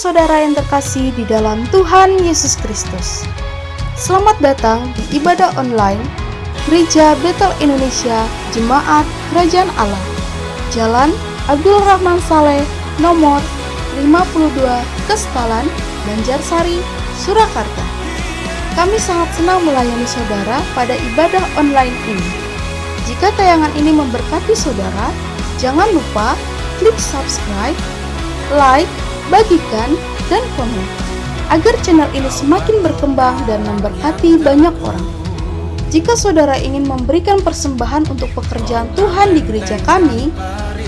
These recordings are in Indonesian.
saudara yang terkasih di dalam Tuhan Yesus Kristus. Selamat datang di ibadah online Gereja Betel Indonesia Jemaat Kerajaan Allah, Jalan Abdul Rahman Saleh, nomor 52, Kestalan, Banjarsari, Surakarta. Kami sangat senang melayani saudara pada ibadah online ini. Jika tayangan ini memberkati saudara, jangan lupa klik subscribe, like, bagikan, dan komen, agar channel ini semakin berkembang dan memberkati banyak orang. Jika saudara ingin memberikan persembahan untuk pekerjaan Tuhan di gereja kami,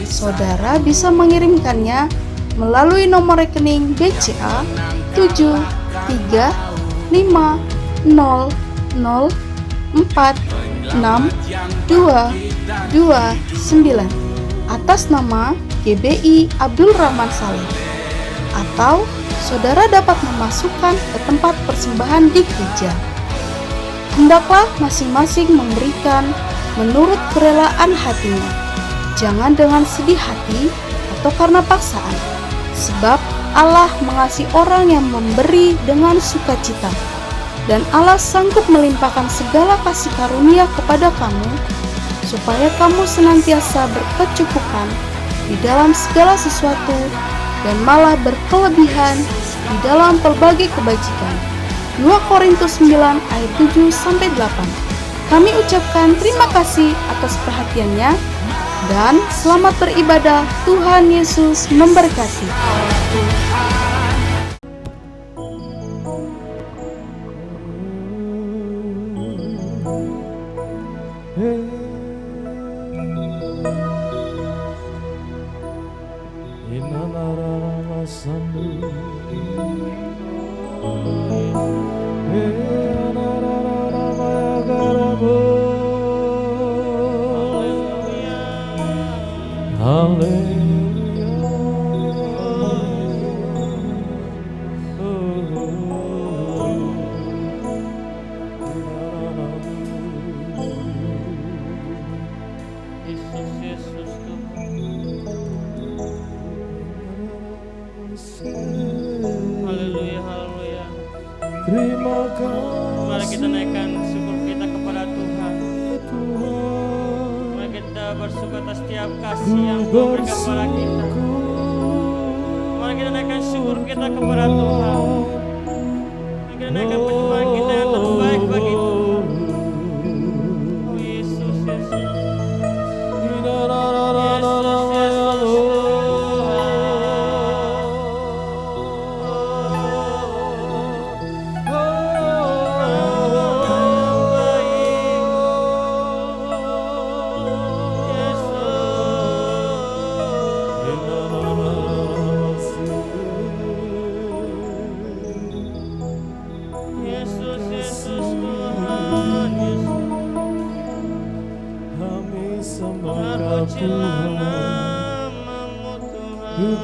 saudara bisa mengirimkannya melalui nomor rekening BCA 7350046229 atas nama GBI Abdul Rahman Saleh, atau saudara dapat memasukkan ke tempat persembahan di gereja. Hendaklah masing-masing memberikan menurut kerelaan hatinya, jangan dengan sedih hati atau karena paksaan, sebab Allah mengasihi orang yang memberi dengan sukacita, dan Allah sanggup melimpahkan segala kasih karunia kepada kamu, supaya kamu senantiasa berkecukupan di dalam segala sesuatu dan malah berkelebihan di dalam pelbagai kebajikan. 2 Korintus 9 ayat 7-8. Kami ucapkan terima kasih atas perhatiannya dan selamat beribadah. Tuhan Yesus memberkati. Terima kasih. Mari kita naikkan syukur kita kepada Tuhan. Mari kita bersyukur atas setiap kasih yang Tuhan berikan kepada kita. Mari kita naikkan syukur kita kepada Tuhan. Mari kita naikkan penyembahan kita yang terbaik bagi Tuhan. Oh Yesus, Yesus.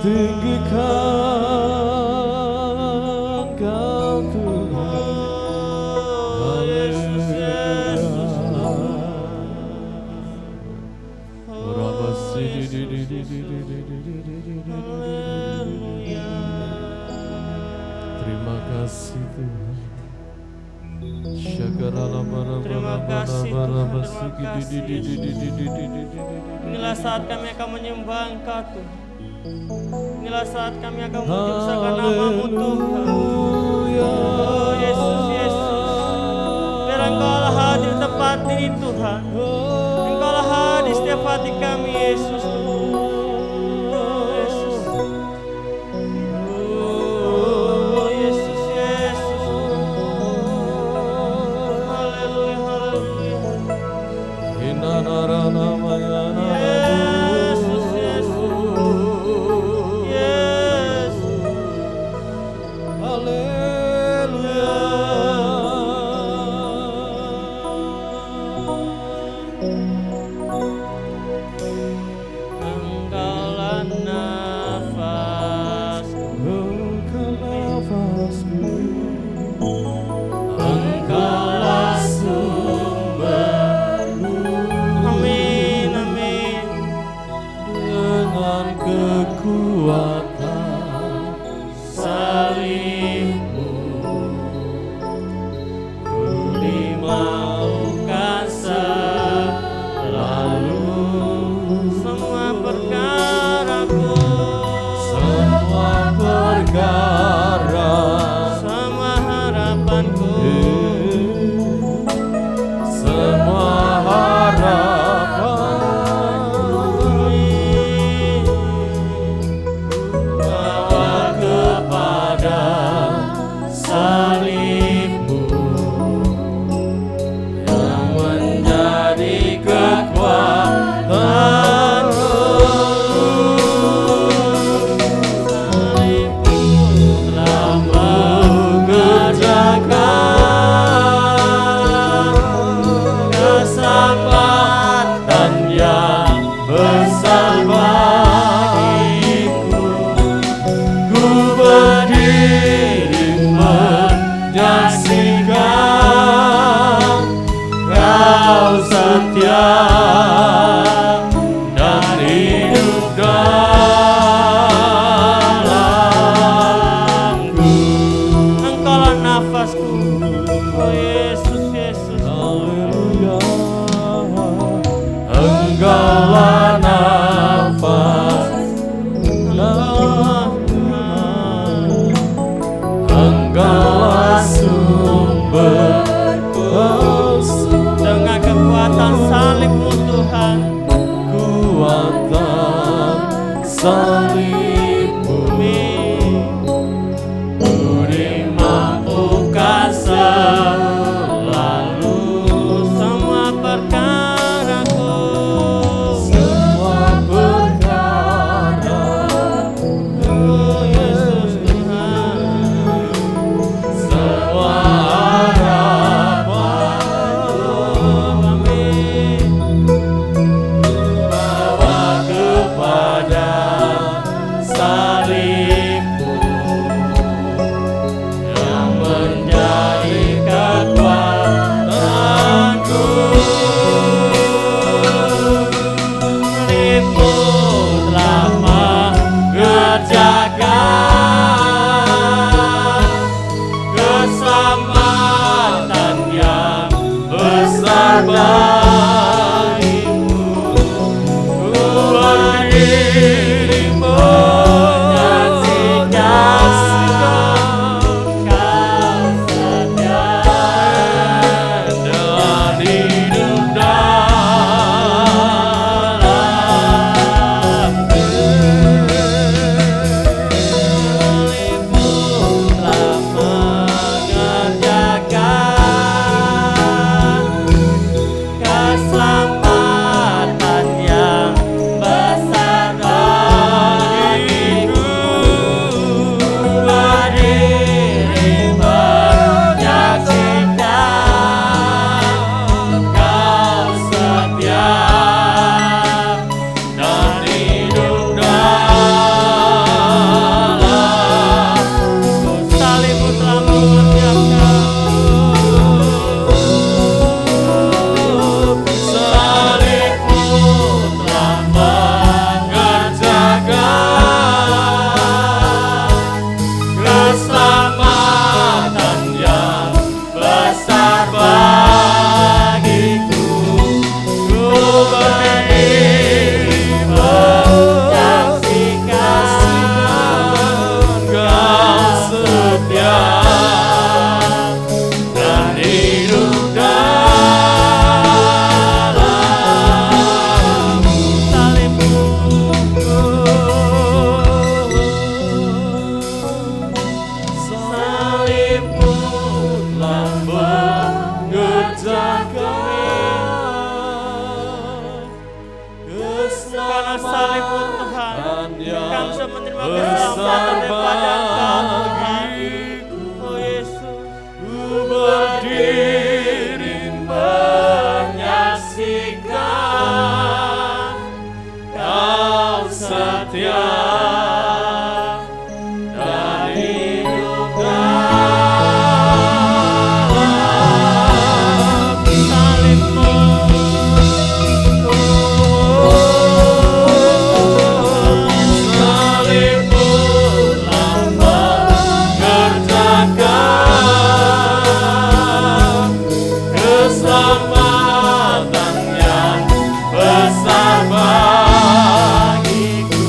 Tinggikan Kau Tuhan, terima kasih Tuhan. Terima kasih Tuhan, terima kasih. Inilah saat kami akan menyembah Engkau Tuhan. Inilah saat kami akan mengucapkan nama-Mu Tuhan. Oh Yesus, Yesus, biar Engkau-lah hadir di tempat ini Tuhan. Engkau-lah hadir di setiap hati kami Yesus. Oh Yesus, oh Yesus, Yesus. Haleluya, haleluya. Yesus, Yesus. Haleluya. harapanku. Semua harapan bawa kepada salib-Mu yang menjadi kekuatanku. Salib-Mu telah mengerjakan keselamatan yang besar bagiku. Ku berdiri menyaksikan Kau setia dan hidup dalamku. Engkaulah nafasku, oh Yesus, Yesus. Haleluya. Engkaulah nafas, Engkaulah sumber kesucian. Dengan kekuatan salib-Mu Tuhan, Kekuatan salib-Mu Budi mampukan selalu semua perkaraku. semua perkara. Oh Yesus Tuhan, Semua harapan kami bawa kepada salib-Mu yang menjadi kekuatanku. salib-Mu telah mengerjakan keselamatan yang besar bagiku. Ku berdiri menyaksikan Kau setia Dan hidup dalamku. Salib-Mu telah mengerjakan keselamatan yang besar bagiku. Berdiri menyaksikan Kau setia dan hidup dalamku. Salib-Mu telah mengerjakan, salib-Mu telah mengerjakan keselamatan yang besar bagiku. Ku berdiri menyaksikan Kau setia dan hidup dalamku. Salib-Mu, salib-Mu telah mengerjakan karena salib-Mu Tuhan, kami bisa menerima keselamatan daripada Engkau Tuhan. Oh Yesus, ku berdiri menyaksikan Kau setia dan hidup dalam salib-Mu. Salib-Mu telah mengerjakan keselamatan yang besar bagiku.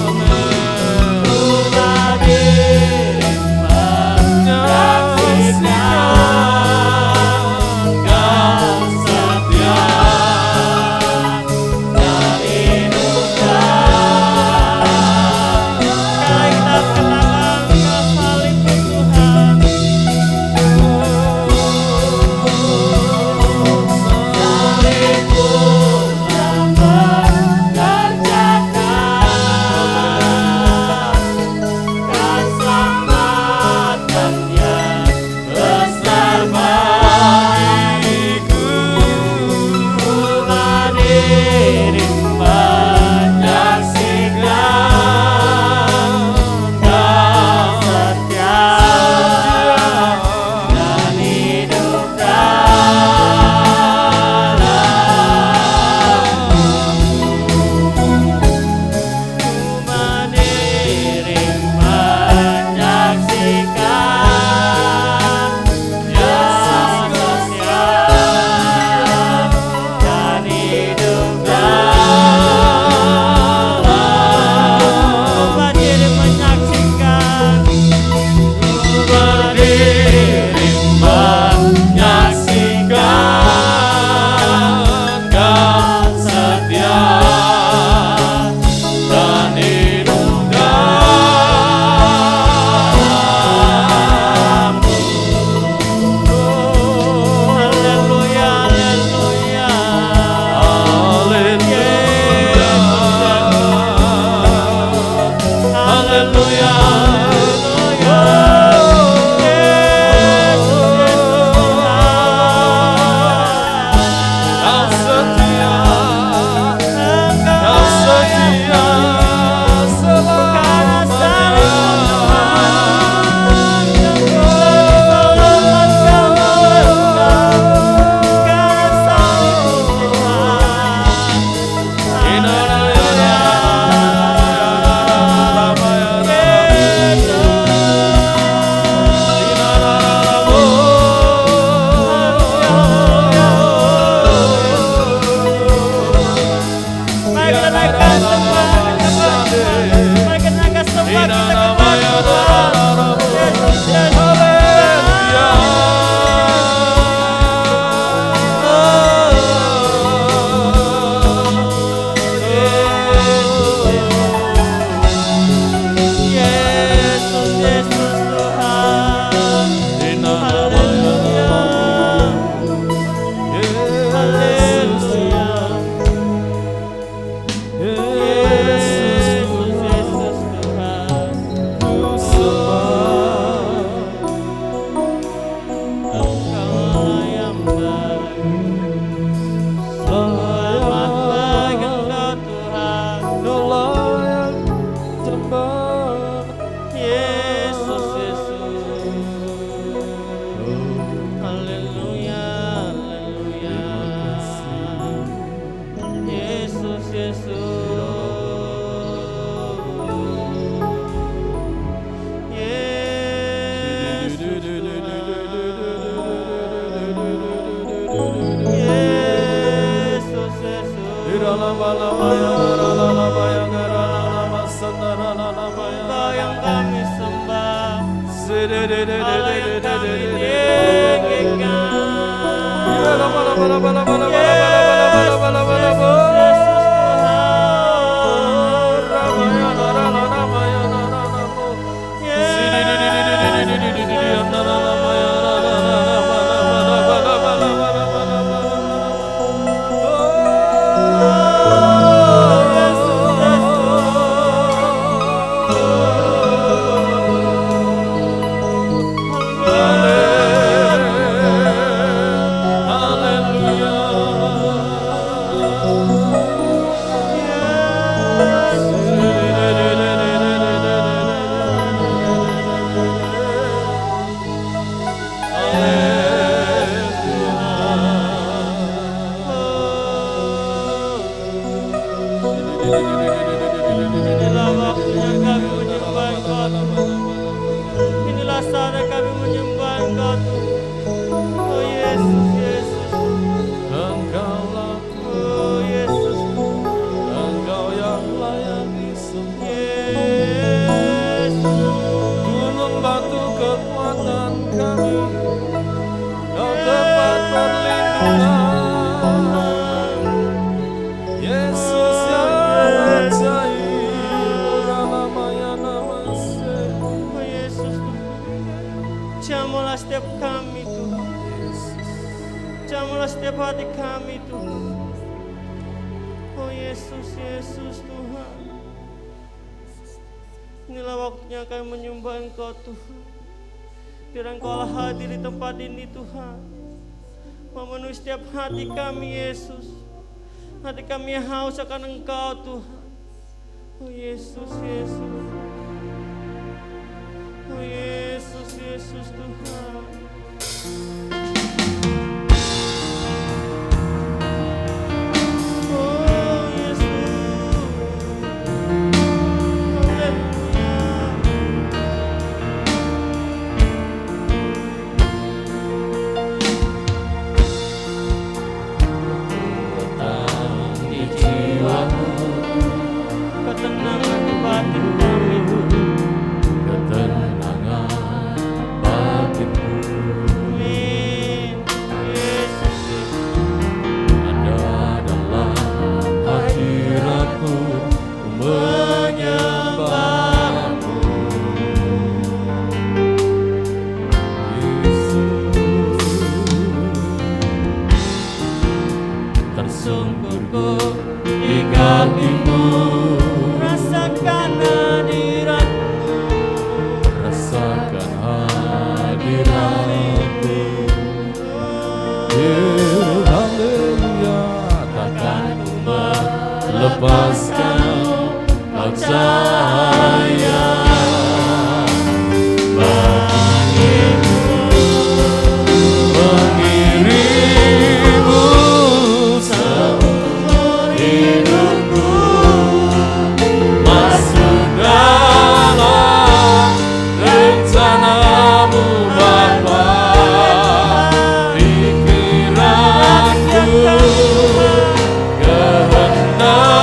Inilah waktunya kami menyembah Engkau Tuhan. Inilah saatnya kami menyembah Engkau Tuhan. Oh Yesus, Yesus, Engkaulah oh Yesus, Engkau yang layak disembah. Yesus. Gunung batu kekuatan kami, Kau tempat perlindungan. Yesus yang ajaib, Ramamaya Namaste. Oh Yesus Tuhan, jamahlah setiap kami Tuhan, jamahlah setiap hati kami Tuhan. Oh Yesus, Yesus Tuhan, inilah waktunya kami menyembah Engkau Tuhan. Biar Engkaulah hadir di tempat ini Tuhan, memenuhi setiap hati kami Yesus. Hati kami yang haus akan Engkau Tuhan. Oh Yesus, Yesus. Oh Yesus, Yesus Tuhan. Oh Yesus. Datang di jiwaku, Ketenangan di batin kami Tuhan. ketenangan batinku. Amin. Yesus. Ada dalam hadiratku, ku menyembahmu. Yesus, tersungkurku di kakimu, Rasakan hadirat-Mu. rasakan hadiratmu. Haleluya, takkan ku melepaskan kau cahaya bagimu, mengirimmu seumur hidupku, masuk dalam rencanamu Bapa. Pikiranku, kehendakku,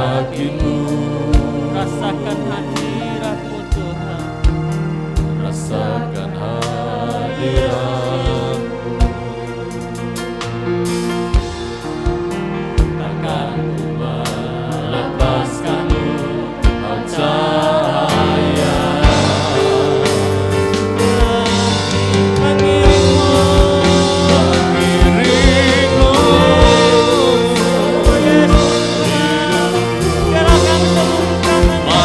yakinmu, Rasakan hadirat-Mu Tuhan. rasakan hadirat. Takkan ku melepaskanmu, kau cahaya. Mengiringmu, Biarlah kami semua bukan masuk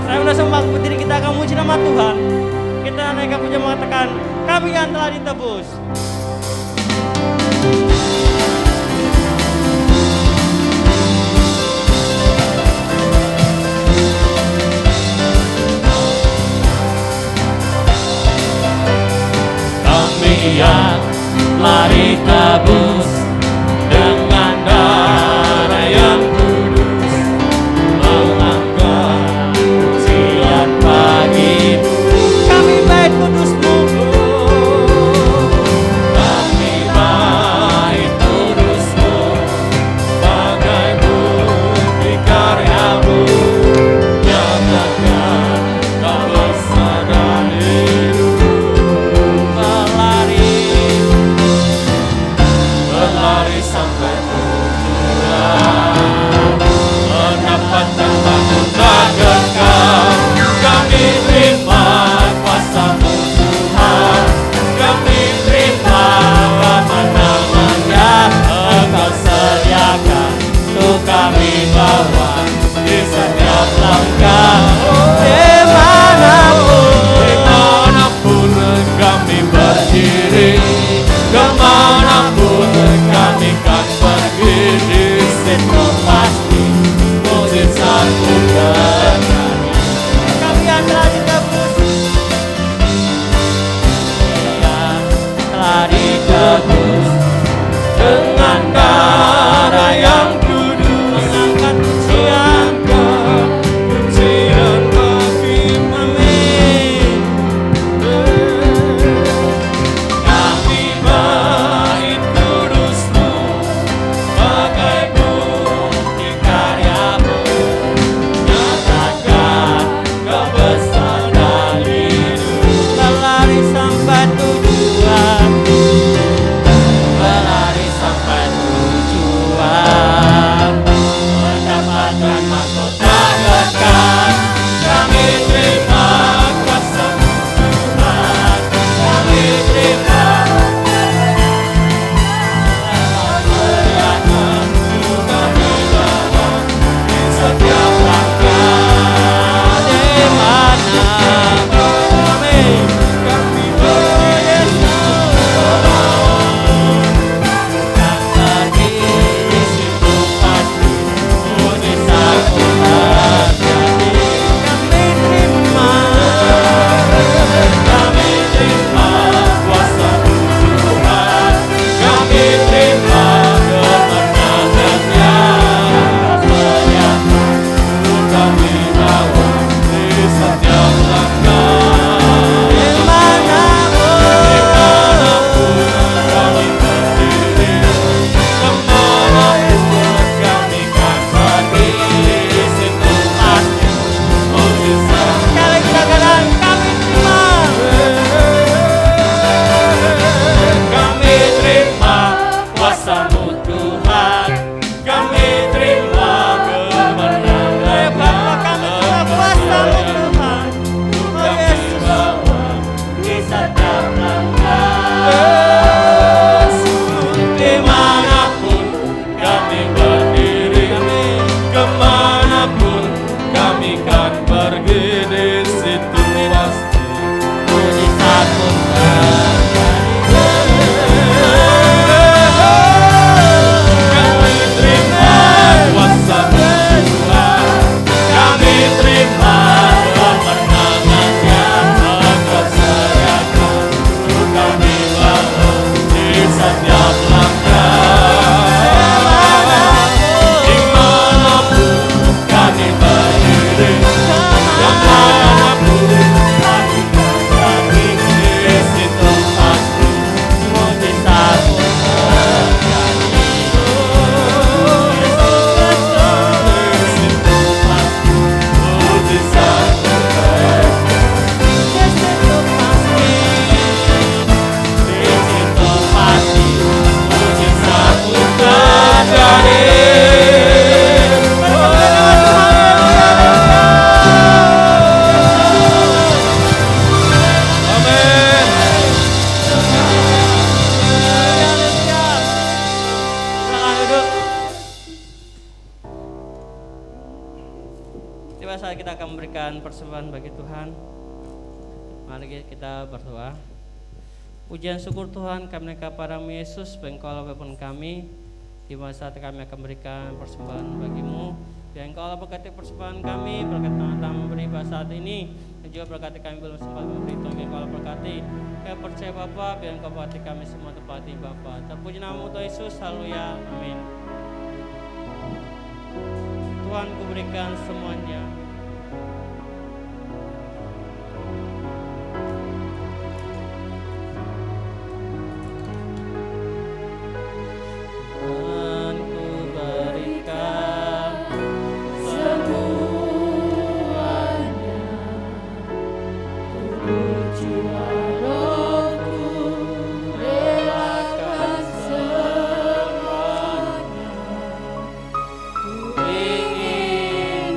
Saya udah sembah berdiri, kita akan muji nama Tuhan. Kita naikkan puja mengatakan, kami yang telah ditebus. Kami yang lari tebus dengan darah yang kudus, melanggar pujian bagimu. Kami baik kudus-Mu. Tiba saat kita akan memberikan persembahan bagi Tuhan. Mari kita berdoa. Pujian syukur Tuhan kami kepadamu Yesus, Engkau Bapa kami. Di masa saat kami akan memberikan persembahan bagimu, biar Engkau berkati persembahan kami, berkati teman-teman memberi saat ini, dan juga berkati kami belum sempat memberi, Tuhan Engkau berkati. Kami percaya Bapa, biar Engkau berkati kami semua tempati Bapa. Terpuji namamu Tuhan Yesus, haleluya, amin. Tuhan kuberikan semuanya. Ingin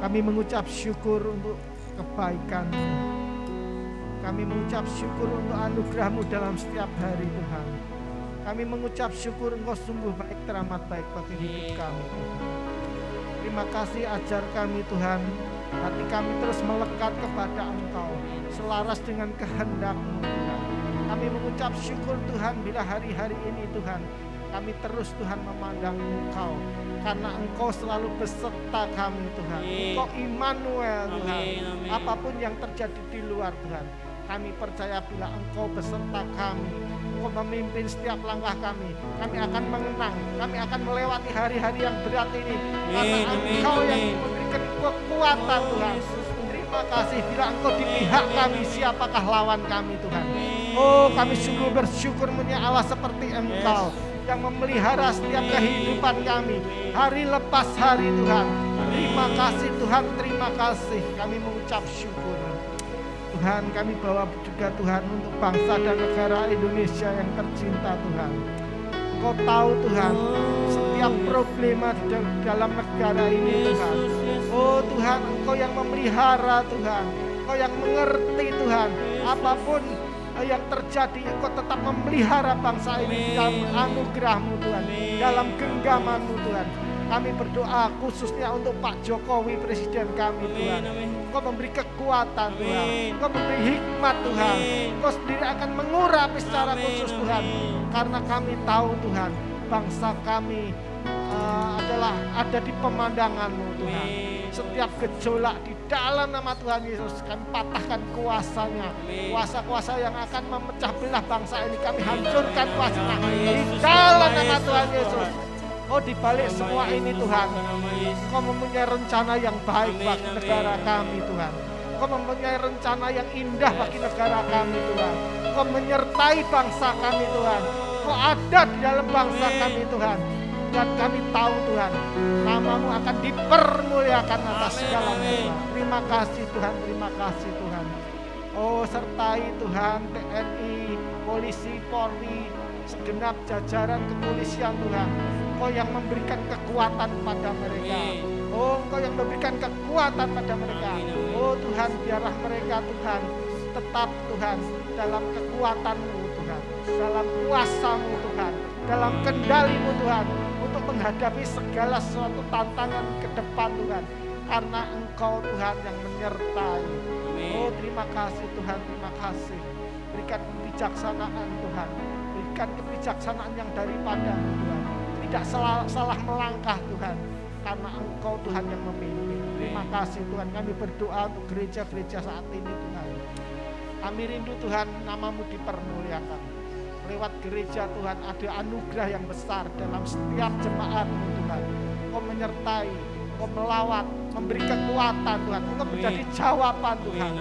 Kami mengucap syukur untuk kebaikan-Mu. Kami mengucap syukur untuk anugerah-Mu dalam setiap hari Tuhan. Kami mengucap syukur Engkau sungguh baik, teramat baik bagi hidup kami Tuhan. Terima kasih, ajar kami Tuhan, hati kami terus melekat kepada Engkau, selaras dengan kehendak-Mu Tuhan. Kami mengucap syukur Tuhan bila hari-hari ini Tuhan, kami terus Tuhan memandang Engkau, karena Engkau selalu beserta kami Tuhan. Engkau Immanuel Tuhan. Apapun yang terjadi di luar Tuhan, kami percaya bila Engkau beserta kami, Engkau memimpin setiap langkah kami akan mengenang, kami akan melewati hari-hari yang berat ini, karena Engkau yang memberikan kekuatan Tuhan. Terima kasih bila Engkau di pihak kami, siapakah lawan kami Tuhan. Oh, kami sungguh bersyukur punya Allah seperti Engkau yang memelihara setiap kehidupan kami hari lepas hari Tuhan. Terima kasih Tuhan, terima kasih. Kami mengucap syukur Tuhan. Kami bawa juga Tuhan untuk bangsa dan negara Indonesia yang tercinta Tuhan. Engkau tahu Tuhan setiap problema di dalam negara ini Tuhan. Oh Tuhan, Engkau yang memelihara Tuhan, Engkau yang mengerti Tuhan. Apapun yang terjadi, Engkau tetap memelihara bangsa ini dalam anugerah-Mu Tuhan, dalam genggaman-Mu Tuhan. Kami berdoa khususnya untuk Pak Jokowi, Presiden kami Tuhan. Engkau memberi kekuatan Tuhan, Engkau memberi hikmat Tuhan. Engkau sendiri akan mengurapi secara khusus Tuhan, karena kami tahu Tuhan, bangsa kami adalah ada di pemandangan-Mu Tuhan. Setiap gejolak di dalam nama Tuhan Yesus, kami patahkan kuasanya. Kuasa-kuasa yang akan memecah belah bangsa ini, kami hancurkan kuasanya di dalam nama Tuhan Yesus. Oh, di balik semua ini Tuhan, Engkau mempunyai rencana yang baik bagi negara kami Tuhan. Engkau mempunyai rencana yang indah bagi negara kami Tuhan. Engkau menyertai bangsa kami Tuhan. Engkau ada di dalam bangsa kami Tuhan. Dan kami tahu Tuhan, nama-Mu akan dipermuliakan atas segala Tuhan. Terima kasih Tuhan, terima kasih Tuhan. Oh, sertai Tuhan TNI, polisi, Polri, segenap jajaran kepolisian Tuhan. Engkau yang memberikan kekuatan pada mereka. Oh, Engkau yang memberikan kekuatan pada mereka. Oh Tuhan, biarlah mereka Tuhan tetap Tuhan dalam kekuatan-Mu Tuhan, dalam kuasa-Mu Tuhan, dalam kendali-Mu Tuhan, untuk menghadapi segala sesuatu tantangan ke depan Tuhan, karena Engkau Tuhan yang menyertai. Oh terima kasih Tuhan, terima kasih. Berikan kebijaksanaan Tuhan, berikan kebijaksanaan yang daripada-Mu Tuhan. Tidak salah melangkah Tuhan, karena Engkau Tuhan yang memimpin. Terima kasih Tuhan, kami berdoa untuk gereja-gereja saat ini Tuhan. Kami rindu Tuhan, nama-Mu dipermuliakan. Lewat gereja Tuhan ada anugerah yang besar dalam setiap jemaat-Mu Tuhan. Engkau menyertai, Engkau melawat, memberi kekuatan Tuhan. Engkau menjadi jawaban Tuhan.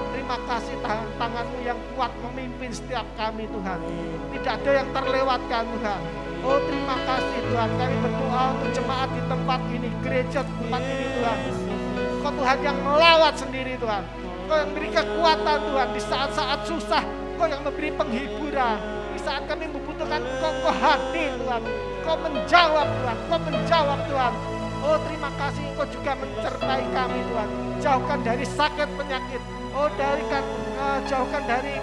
Terima kasih tangan-Mu yang kuat memimpin setiap kami Tuhan. Tidak ada yang terlewatkan Tuhan. Oh terima kasih Tuhan, kami berdoa untuk jemaat di tempat ini, gereja di tempat ini Tuhan. Engkau Tuhan yang melawat sendiri Tuhan. Engkau yang memberi kekuatan Tuhan di saat-saat susah. Engkau yang memberi penghiburan. Saat kami membutuhkan Engkau hadir Tuhan, Engkau menjawab Tuhan, Engkau menjawab Tuhan. Oh terima kasih Engkau juga mencertai kami Tuhan. Jauhkan dari sakit penyakit. Oh jauhkan dari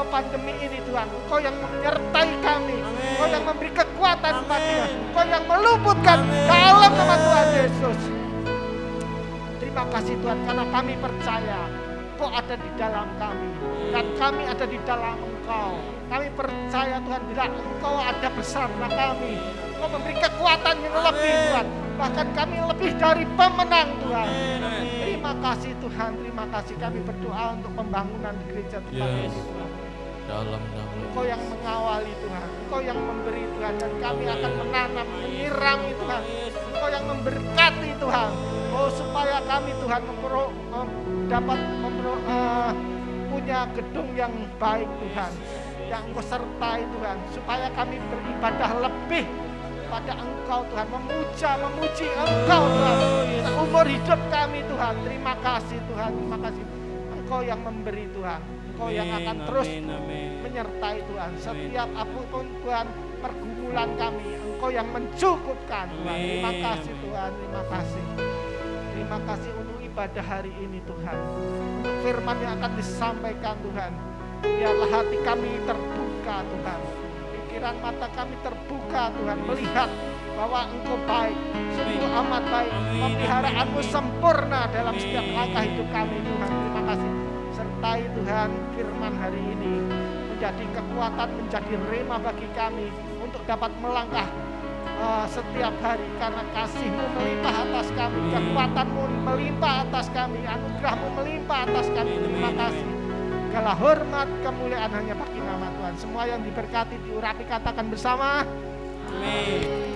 pandemi ini Tuhan. Engkau yang menyertai kami, Engkau yang memberi kekuatan kepada, Engkau yang meluputkan dalam nama Tuhan Yesus. Terima kasih Tuhan, karena kami percaya Engkau ada di dalam kami dan kami ada di dalam Engkau. Kami percaya Tuhan, bila Engkau ada bersama kami, Engkau memberi kekuatan yang lebih Tuhan. Bahkan kami lebih dari pemenang Tuhan. Terima kasih Tuhan, terima kasih. Kami berdoa untuk pembangunan gereja tempat ini Tuhan. Engkau yang mengawali Tuhan, Engkau yang memberi Tuhan, dan kami akan menanam, menyirami Tuhan. Engkau yang memberkati Tuhan. Oh supaya kami Tuhan dapat punya gedung yang baik Tuhan, yang Engkau sertai Tuhan, supaya kami beribadah lebih pada Engkau Tuhan, memuji Engkau Tuhan seumur hidup kami Tuhan. Terima kasih Tuhan, terima kasih. Engkau yang memberi Tuhan, Engkau yang akan terus menyertai Tuhan. Setiap apapun Tuhan pergumulan kami, Engkau yang mencukupkan Tuhan. Terima kasih Tuhan, terima kasih. Terima kasih untuk ibadah hari ini Tuhan, untuk firman yang akan disampaikan Tuhan. Biarlah hati kami terbuka Tuhan, pikiran mata kami terbuka Tuhan, melihat bahwa Engkau baik, sungguh amat baik, pemeliharaanmu sempurna dalam setiap langkah hidup kami Tuhan. Terima kasih. Sertai Tuhan firman hari ini menjadi kekuatan, menjadi rema bagi kami untuk dapat melangkah setiap hari, karena kasih-Mu melimpah atas kami, kekuatan-Mu melimpah atas kami, anugerah-Mu melimpah atas kami. Terima kasih. Segala hormat, kemuliaan hanya bagi nama Tuhan. Semua yang diberkati, diurapi, katakan bersama. Amin.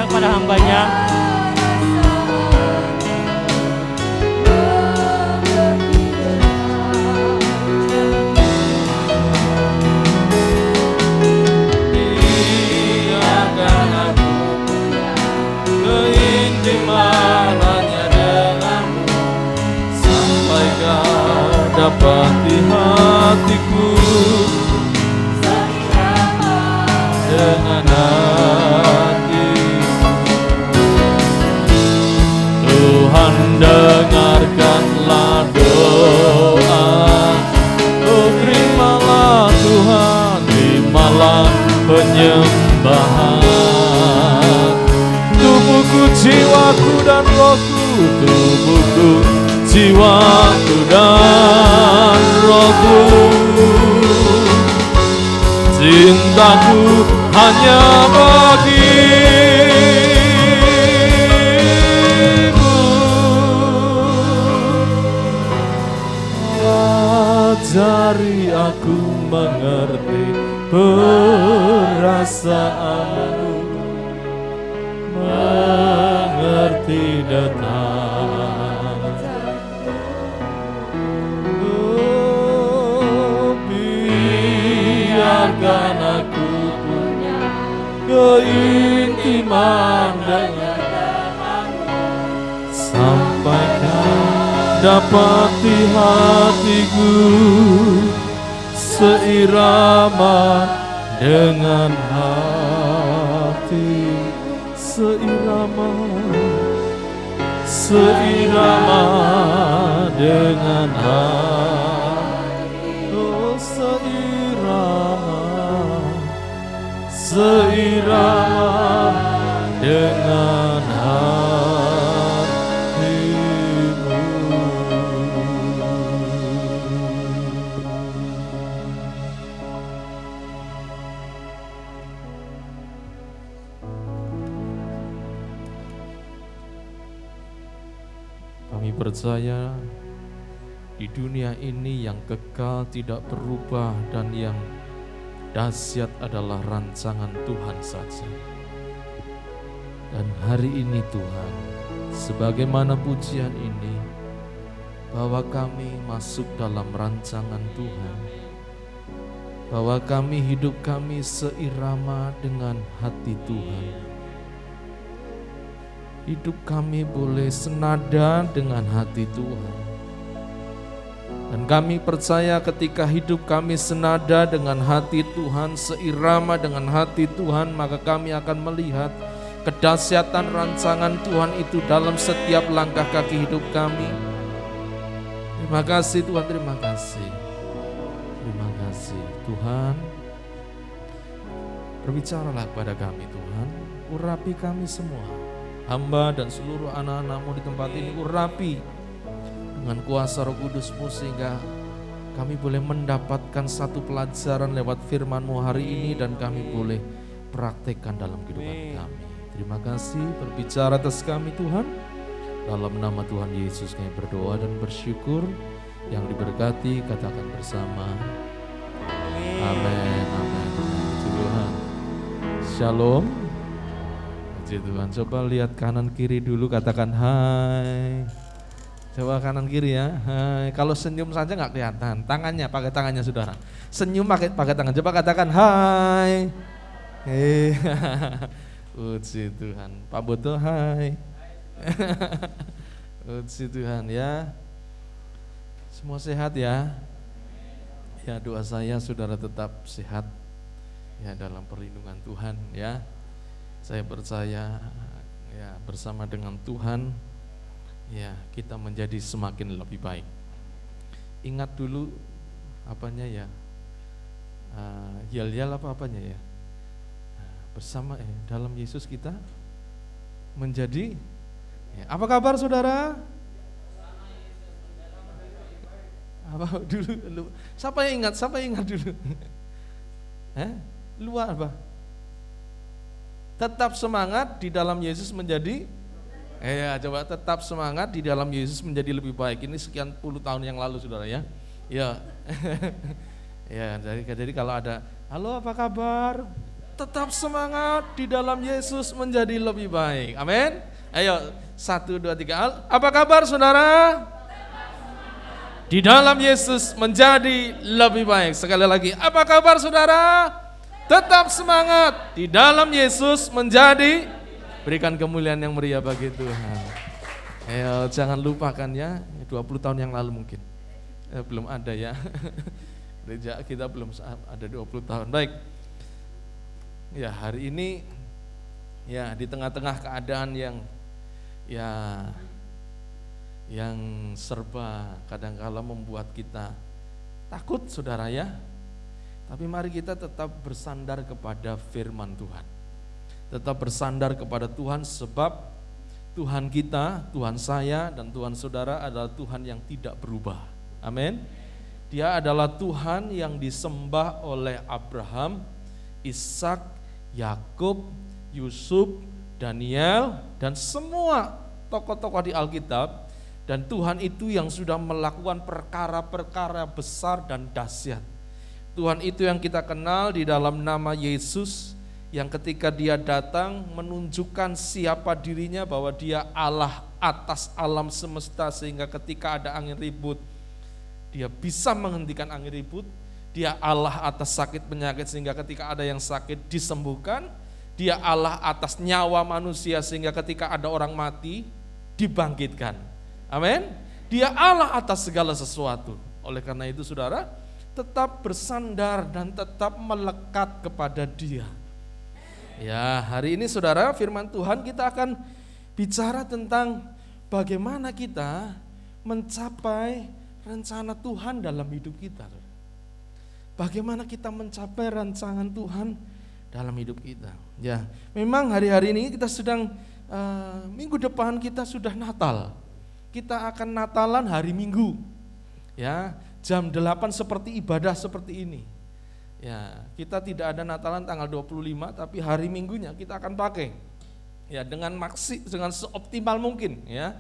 Kepada hambanya, biarkan aku keintiman hanya denganmu, sampai kau dapati hatiku dengan Tuhan, dengarkanlah doa. Oh, terimalah Tuhan, terimalah penyembahan. Tubuhku, jiwaku dan rohku, tubuhku, jiwaku dan rohku. Cintaku hanya ajari aku mengerti perasaanmu, mengerti detak. Oh, biarkan aku punya keintiman denganmu, sampai dapati hatiku seirama dengan hati, seirama dengan hati. Oh, seirama dengan Kami percaya di dunia ini yang kekal tidak berubah dan yang dahsyat adalah rancangan Tuhan saja. Dan hari ini Tuhan, sebagaimana pujian ini, bahwa kami masuk dalam rancangan Tuhan, bahwa kami hidup kami seirama dengan hati Tuhan. Hidup kami boleh senada dengan hati Tuhan. Dan kami percaya ketika hidup kami senada dengan hati Tuhan, seirama dengan hati Tuhan, maka kami akan melihat kedahsyatan rancangan Tuhan itu dalam setiap langkah kaki hidup kami. Terima kasih Tuhan, terima kasih. Terima kasih Tuhan. Berbicaralah kepada kami Tuhan, urapi kami semua. Hamba dan seluruh anak-anak-Mu di tempat ini urapi dengan kuasa Roh Kudus-Mu, sehingga kami boleh mendapatkan satu pelajaran lewat firman-Mu hari ini, dan kami boleh praktekkan dalam kehidupan kami. Terima kasih berbicara atas kami Tuhan. Dalam nama Tuhan Yesus kami berdoa dan bersyukur. Yang diberkati katakan bersama. Amin. Amin. Puji Tuhan. Shalom. Puji Tuhan. Coba lihat kanan kiri dulu, katakan hai. Coba kanan kiri ya. Hai. Kalau senyum saja nggak kelihatan. Tangannya, pakai tangannya saudara. Senyum pakai tangan. Coba katakan hai. Puji Tuhan. Pak Boto hai. Puji Tuhan ya. Semua sehat ya. Ya, doa saya saudara tetap sehat ya dalam perlindungan Tuhan ya. Saya percaya ya bersama dengan Tuhan ya kita menjadi semakin lebih baik. Ingat dulu apanya ya, yel-yel apa-apanya ya, bersama dalam Yesus kita menjadi ya. Apa kabar saudara? Apa dulu? Siapa yang ingat dulu? Luar apa? Tetap semangat di dalam Yesus menjadi coba tetap semangat di dalam Yesus menjadi lebih baik. Ini sekian puluh tahun yang lalu saudara ya. Ya. Ya, jadi kalau ada halo apa kabar? Tetap semangat di dalam Yesus menjadi lebih baik. Amin. Ayo 1, 2, 3. Apa kabar saudara? Di dalam Yesus menjadi lebih baik. Sekali lagi, apa kabar saudara? Tetap semangat di dalam Yesus menjadi, berikan kemuliaan yang meriah bagi Tuhan. Ayo, jangan lupakan ya, 20 tahun yang lalu mungkin. Belum ada ya. Gereja kita belum ada 20 tahun. Baik. Ya, hari ini ya di tengah-tengah keadaan yang serba kadang-kala membuat kita takut saudara ya. Tapi mari kita tetap bersandar kepada firman Tuhan. Tetap bersandar kepada Tuhan sebab Tuhan kita, Tuhan saya dan Tuhan saudara adalah Tuhan yang tidak berubah. Amin. Dia adalah Tuhan yang disembah oleh Abraham, Ishak, Yakub, Yusuf, Daniel dan semua tokoh-tokoh di Alkitab. Dan Tuhan itu yang sudah melakukan perkara-perkara besar dan dahsyat. Tuhan itu yang kita kenal di dalam nama Yesus, yang ketika dia datang menunjukkan siapa dirinya, bahwa dia Allah atas alam semesta, sehingga ketika ada angin ribut dia bisa menghentikan angin ribut. Dia Allah atas sakit penyakit, sehingga ketika ada yang sakit disembuhkan. Dia Allah atas nyawa manusia, sehingga ketika ada orang mati dibangkitkan. Amin. Dia Allah atas segala sesuatu. Oleh karena itu saudara, tetap bersandar dan tetap melekat kepada Dia. Ya, hari ini saudara, firman Tuhan kita akan bicara tentang bagaimana kita mencapai rencana Tuhan dalam hidup kita. Bagaimana kita mencapai rancangan Tuhan dalam hidup kita. Ya, memang hari-hari ini kita sedang minggu depan kita sudah Natal. Kita akan Natalan hari Minggu. Ya, jam 8 seperti ibadah seperti ini. Ya, kita tidak ada Natalan tanggal 25, tapi hari Minggunya kita akan pakai. Ya, dengan seoptimal mungkin ya.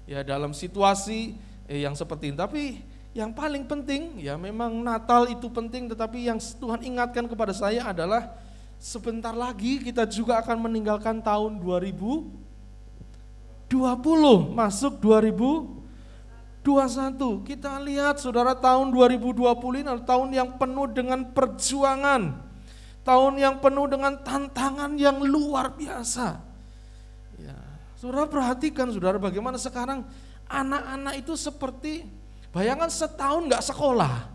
Ya, dalam situasi yang seperti ini. Tapi yang paling penting ya, memang Natal itu penting, tetapi yang Tuhan ingatkan kepada saya adalah sebentar lagi kita juga akan meninggalkan tahun 2020, masuk 2021. Kita lihat saudara, tahun 2020 ini adalah tahun yang penuh dengan perjuangan, tahun yang penuh dengan tantangan yang luar biasa. Ya, saudara perhatikan saudara, bagaimana sekarang anak-anak itu seperti, bayangan setahun gak sekolah,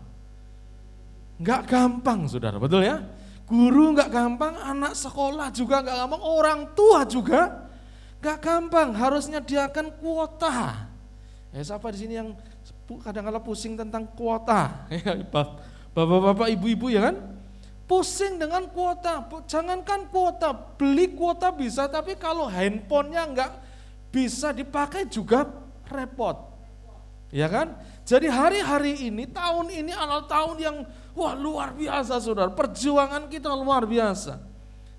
gak gampang saudara, betul ya? Guru gak gampang, anak sekolah juga gak gampang, orang tua juga gak gampang, harus menyediakan kuota. Ya, siapa di sini yang kadang-kadang pusing tentang kuota? Bapak-bapak, ibu-ibu ya kan? Pusing dengan kuota. Jangankan kuota, beli kuota bisa, tapi kalau handphonenya nggak bisa dipakai juga repot. Ya kan? Jadi hari-hari ini, tahun ini adalah tahun yang luar biasa saudara. Perjuangan kita luar biasa.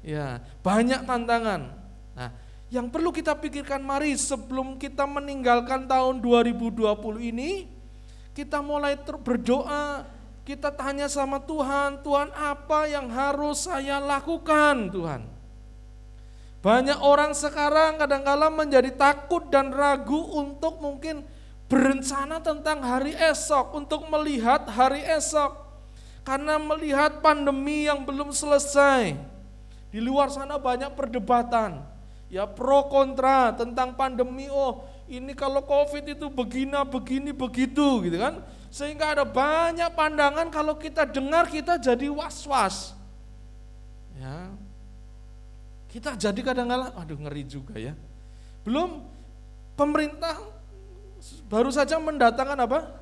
Ya, banyak tantangan. Nah, yang perlu kita pikirkan, mari sebelum kita meninggalkan tahun 2020 ini, kita mulai berdoa, kita tanya sama Tuhan, Tuhan apa yang harus saya lakukan Tuhan? Banyak orang sekarang kadang-kala menjadi takut dan ragu untuk mungkin berencana tentang hari esok, untuk melihat hari esok. Karena melihat pandemi yang belum selesai. Di luar sana banyak perdebatan, ya pro kontra tentang pandemi. Oh, ini kalau COVID itu begini begitu gitu kan. Sehingga ada banyak pandangan, kalau kita dengar kita jadi was-was. Ya. Kita jadi kadang-kala aduh ngeri juga ya. Belum pemerintah baru saja mendatangkan apa?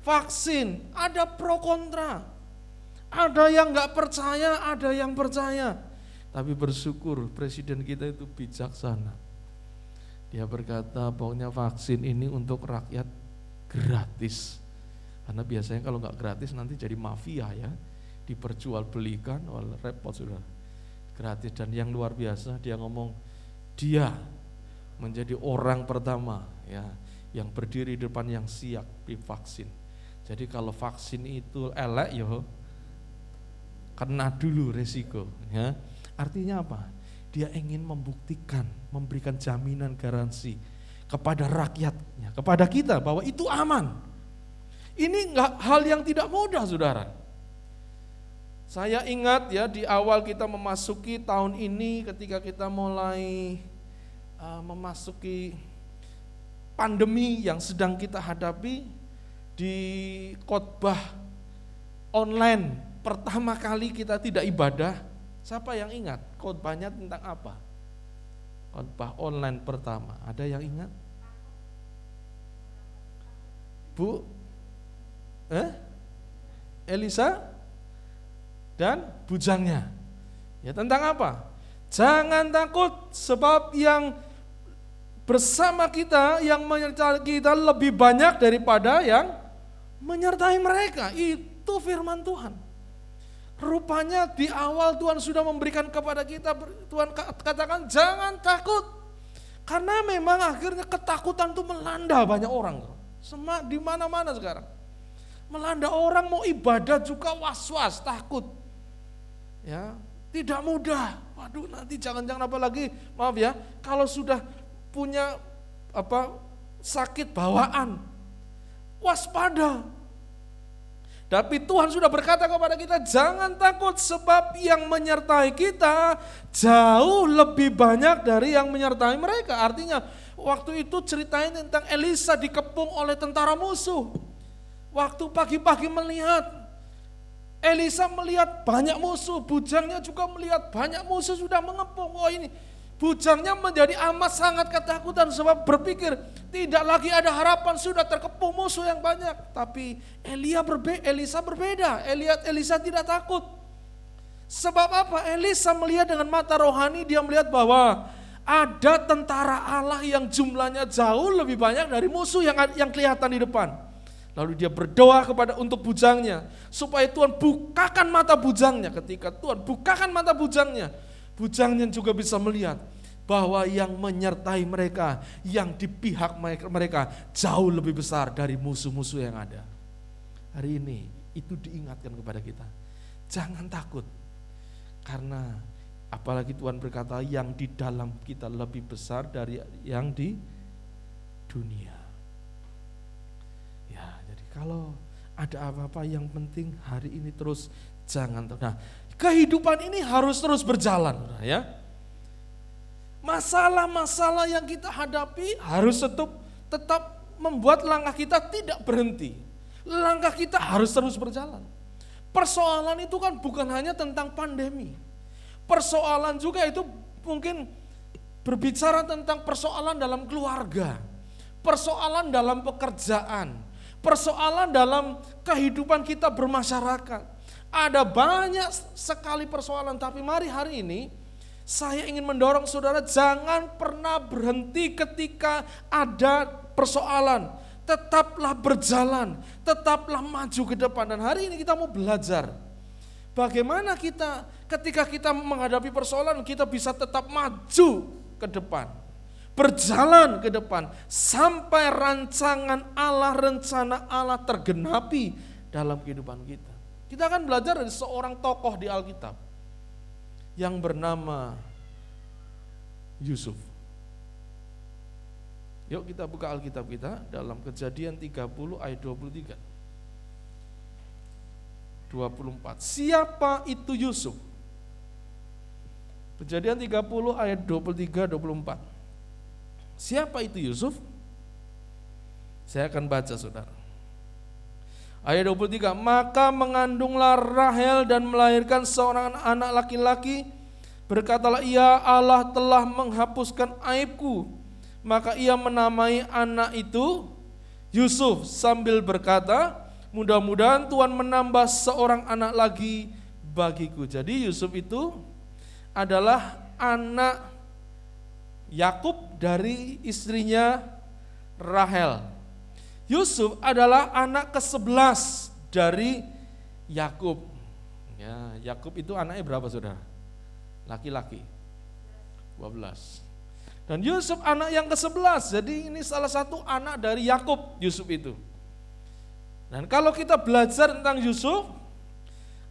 Vaksin, ada pro kontra. Ada yang enggak percaya, ada yang percaya. Tapi bersyukur presiden kita itu bijaksana. Dia berkata pokoknya vaksin ini untuk rakyat gratis. Karena biasanya kalau nggak gratis nanti jadi mafia ya. Diperjualbelikan, repot sudah. Gratis. Dan yang luar biasa dia ngomong, dia menjadi orang pertama ya yang berdiri di depan yang siap divaksin. Jadi kalau vaksin itu elek yo, kena dulu resiko ya. Artinya apa? Dia ingin membuktikan, memberikan jaminan garansi kepada rakyatnya, kepada kita bahwa itu aman. Ini enggak hal yang tidak mudah, saudara. Saya ingat ya di awal kita memasuki tahun ini, ketika kita mulai memasuki pandemi yang sedang kita hadapi, di khotbah online pertama kali kita tidak ibadah. Siapa yang ingat khotbahnya tentang apa? Khotbah online pertama, ada yang ingat? Bu? Elisa dan bujangnya. Ya, tentang apa? Jangan takut, sebab yang bersama kita, yang menyertai kita lebih banyak daripada yang menyertai mereka. Itu firman Tuhan. Rupanya di awal Tuhan sudah memberikan kepada kita, Tuhan katakan jangan takut. Karena memang akhirnya ketakutan itu melanda banyak orang. Di mana-mana sekarang. Melanda orang mau ibadah juga was-was, takut. Ya, tidak mudah. Waduh, nanti jangan-jangan apalagi, maaf ya, kalau sudah punya sakit bawaan, waspada. Tapi Tuhan sudah berkata kepada kita, jangan takut sebab yang menyertai kita jauh lebih banyak dari yang menyertai mereka. Artinya waktu itu ceritain tentang Elisa dikepung oleh tentara musuh. Waktu pagi-pagi melihat, Elisa melihat banyak musuh, bujangnya juga melihat banyak musuh sudah mengepung. Oh ini, bujangnya menjadi amat sangat ketakutan sebab berpikir tidak lagi ada harapan, sudah terkepung musuh yang banyak. Tapi Elisa berbeda. Elisa tidak takut. Sebab apa? Elisa melihat dengan mata rohani, dia melihat bahwa ada tentara Allah yang jumlahnya jauh lebih banyak dari musuh yang kelihatan di depan. Lalu dia berdoa untuk bujangnya supaya Tuhan bukakan mata bujangnya. Ketika Tuhan bukakan mata bujangnya, bujangnya juga bisa melihat bahwa yang menyertai mereka, yang di pihak mereka jauh lebih besar dari musuh-musuh yang ada. Hari ini itu diingatkan kepada kita. Jangan takut. Karena apalagi Tuhan berkata yang di dalam kita lebih besar dari yang di dunia. Ya, jadi kalau ada apa-apa yang penting hari ini terus jangan. Nah, kehidupan ini harus terus berjalan, ya. Masalah-masalah yang kita hadapi harus tetap membuat langkah kita tidak berhenti. Langkah kita harus terus berjalan. Persoalan itu kan bukan hanya tentang pandemi. Persoalan juga itu mungkin berbicara tentang persoalan dalam keluarga, persoalan dalam pekerjaan, persoalan dalam kehidupan kita bermasyarakat. Ada banyak sekali persoalan, tapi mari hari ini saya ingin mendorong saudara jangan pernah berhenti ketika ada persoalan. Tetaplah berjalan, tetaplah maju ke depan. Dan hari ini kita mau belajar bagaimana kita ketika kita menghadapi persoalan kita bisa tetap maju ke depan, berjalan ke depan sampai rancangan Allah, rencana Allah tergenapi dalam kehidupan kita. Kita akan belajar dari seorang tokoh di Alkitab yang bernama Yusuf. Yuk kita buka Alkitab kita dalam Kejadian 30 ayat 23. 24. Siapa itu Yusuf? Kejadian 30 ayat 23 24. Siapa itu Yusuf? Saya akan baca saudara. Ayat 23, maka mengandunglah Rahel dan melahirkan seorang anak laki-laki. Berkatalah ia, Allah telah menghapuskan aibku. Maka ia menamai anak itu Yusuf sambil berkata, mudah-mudahan Tuhan menambah seorang anak lagi bagiku. Jadi Yusuf itu adalah anak Yakub dari istrinya Rahel. Yusuf adalah anak ke-11 dari Yakub. Ya, Yakub itu anaknya berapa saudara? Laki-laki 12. Dan Yusuf anak yang ke-11. Jadi ini salah satu anak dari Yakub, Yusuf itu. Dan kalau kita belajar tentang Yusuf,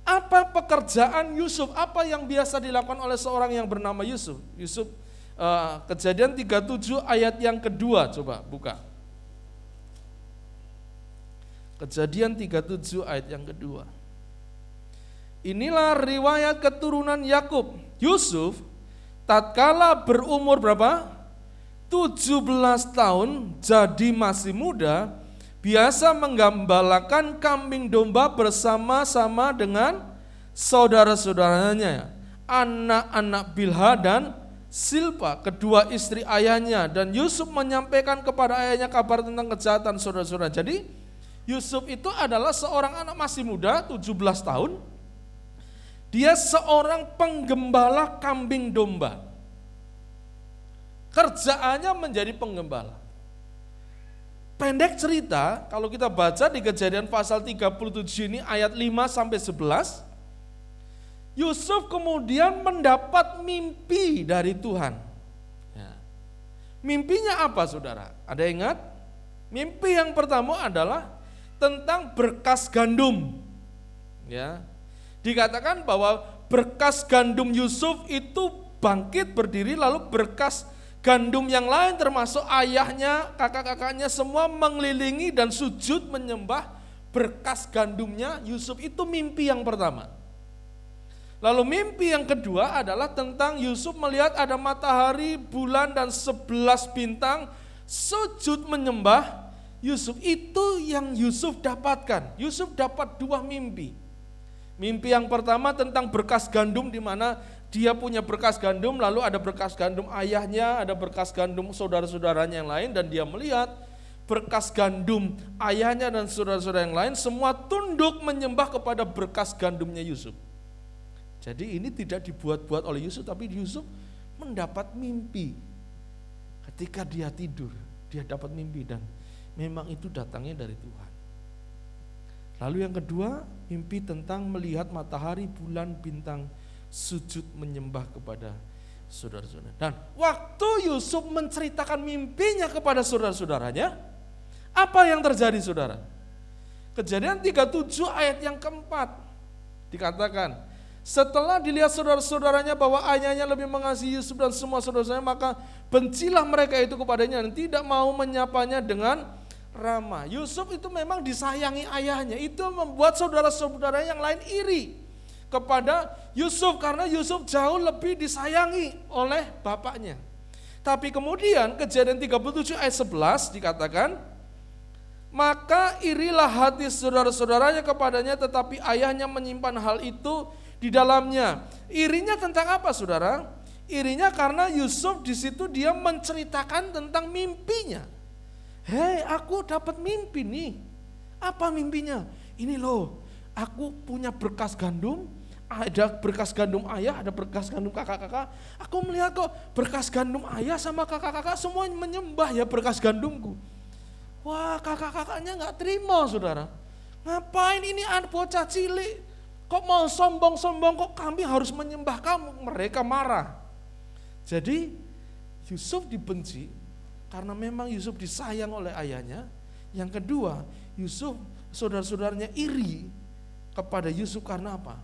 apa pekerjaan Yusuf? Apa yang biasa dilakukan oleh seorang yang bernama Yusuf? Yusuf Kejadian 37 ayat yang kedua, coba buka. Kejadian 37 ayat yang kedua. Inilah riwayat keturunan Yakub. Yusuf tatkala berumur berapa? 17 tahun, jadi masih muda, biasa menggembalakan kambing domba bersama-sama dengan saudara-saudaranya, anak-anak Bilha dan Silpa, kedua istri ayahnya. Dan Yusuf menyampaikan kepada ayahnya kabar tentang kejahatan saudara-saudara. Jadi Yusuf itu adalah seorang anak masih muda, 17 tahun. Dia seorang penggembala kambing domba. Kerjaannya menjadi penggembala. Pendek cerita, kalau kita baca di Kejadian pasal 37 ini ayat 5 sampai 11, Yusuf kemudian mendapat mimpi dari Tuhan. Ya. Mimpinya apa saudara? Ada ingat? Mimpi yang pertama adalah tentang berkas gandum. Ya. Dikatakan bahwa berkas gandum Yusuf itu bangkit berdiri, lalu berkas gandum yang lain termasuk ayahnya, kakak-kakaknya semua mengelilingi dan sujud menyembah berkas gandumnya Yusuf. Itu mimpi yang pertama. Lalu mimpi yang kedua adalah tentang Yusuf melihat ada matahari, bulan dan 11 bintang sujud menyembah Yusuf. Itu yang Yusuf dapatkan. Yusuf dapat dua mimpi. Mimpi yang pertama tentang berkas gandum, di mana dia punya berkas gandum, lalu ada berkas gandum ayahnya, ada berkas gandum saudara-saudaranya yang lain, dan dia melihat berkas gandum ayahnya dan saudara-saudara yang lain semua tunduk menyembah kepada berkas gandumnya Yusuf. Jadi ini tidak dibuat-buat oleh Yusuf, tapi Yusuf mendapat mimpi. Ketika dia tidur, dia dapat mimpi dan memang itu datangnya dari Tuhan. Lalu yang kedua, mimpi tentang melihat matahari, bulan, bintang sujud menyembah kepada saudara-saudara. Dan waktu Yusuf menceritakan mimpinya kepada saudara-saudaranya, apa yang terjadi saudara? Kejadian 37 ayat yang keempat dikatakan, setelah dilihat saudara-saudaranya bahwa ayahnya lebih mengasihi Yusuf dan semua saudara-saudaranya, maka bencilah mereka itu kepadanya dan tidak mau menyapanya dengan ramah. Yusuf itu memang disayangi ayahnya, itu membuat saudara-saudara yang lain iri kepada Yusuf karena Yusuf jauh lebih disayangi oleh bapaknya. Tapi kemudian Kejadian 37 ayat 11 dikatakan, maka irilah hati saudara-saudaranya kepadanya, tetapi ayahnya menyimpan hal itu di dalamnya. Irinya tentang apa saudara? Irinya karena Yusuf di situ dia menceritakan tentang mimpinya. Hei, aku dapat mimpi nih. Apa mimpinya? Ini loh, aku punya berkas gandum, ada berkas gandum ayah, ada berkas gandum kakak-kakak. Aku melihat kok berkas gandum ayah sama kakak-kakak semua menyembah ya berkas gandumku. Wah, kakak-kakaknya gak terima saudara. Ngapain ini bocah cilik Kok mau sombong-sombong, kok kami harus menyembah kamu? Mereka marah. Jadi Yusuf dibenci karena memang Yusuf disayang oleh ayahnya. Yang kedua, Yusuf, saudara-saudaranya iri kepada Yusuf karena apa?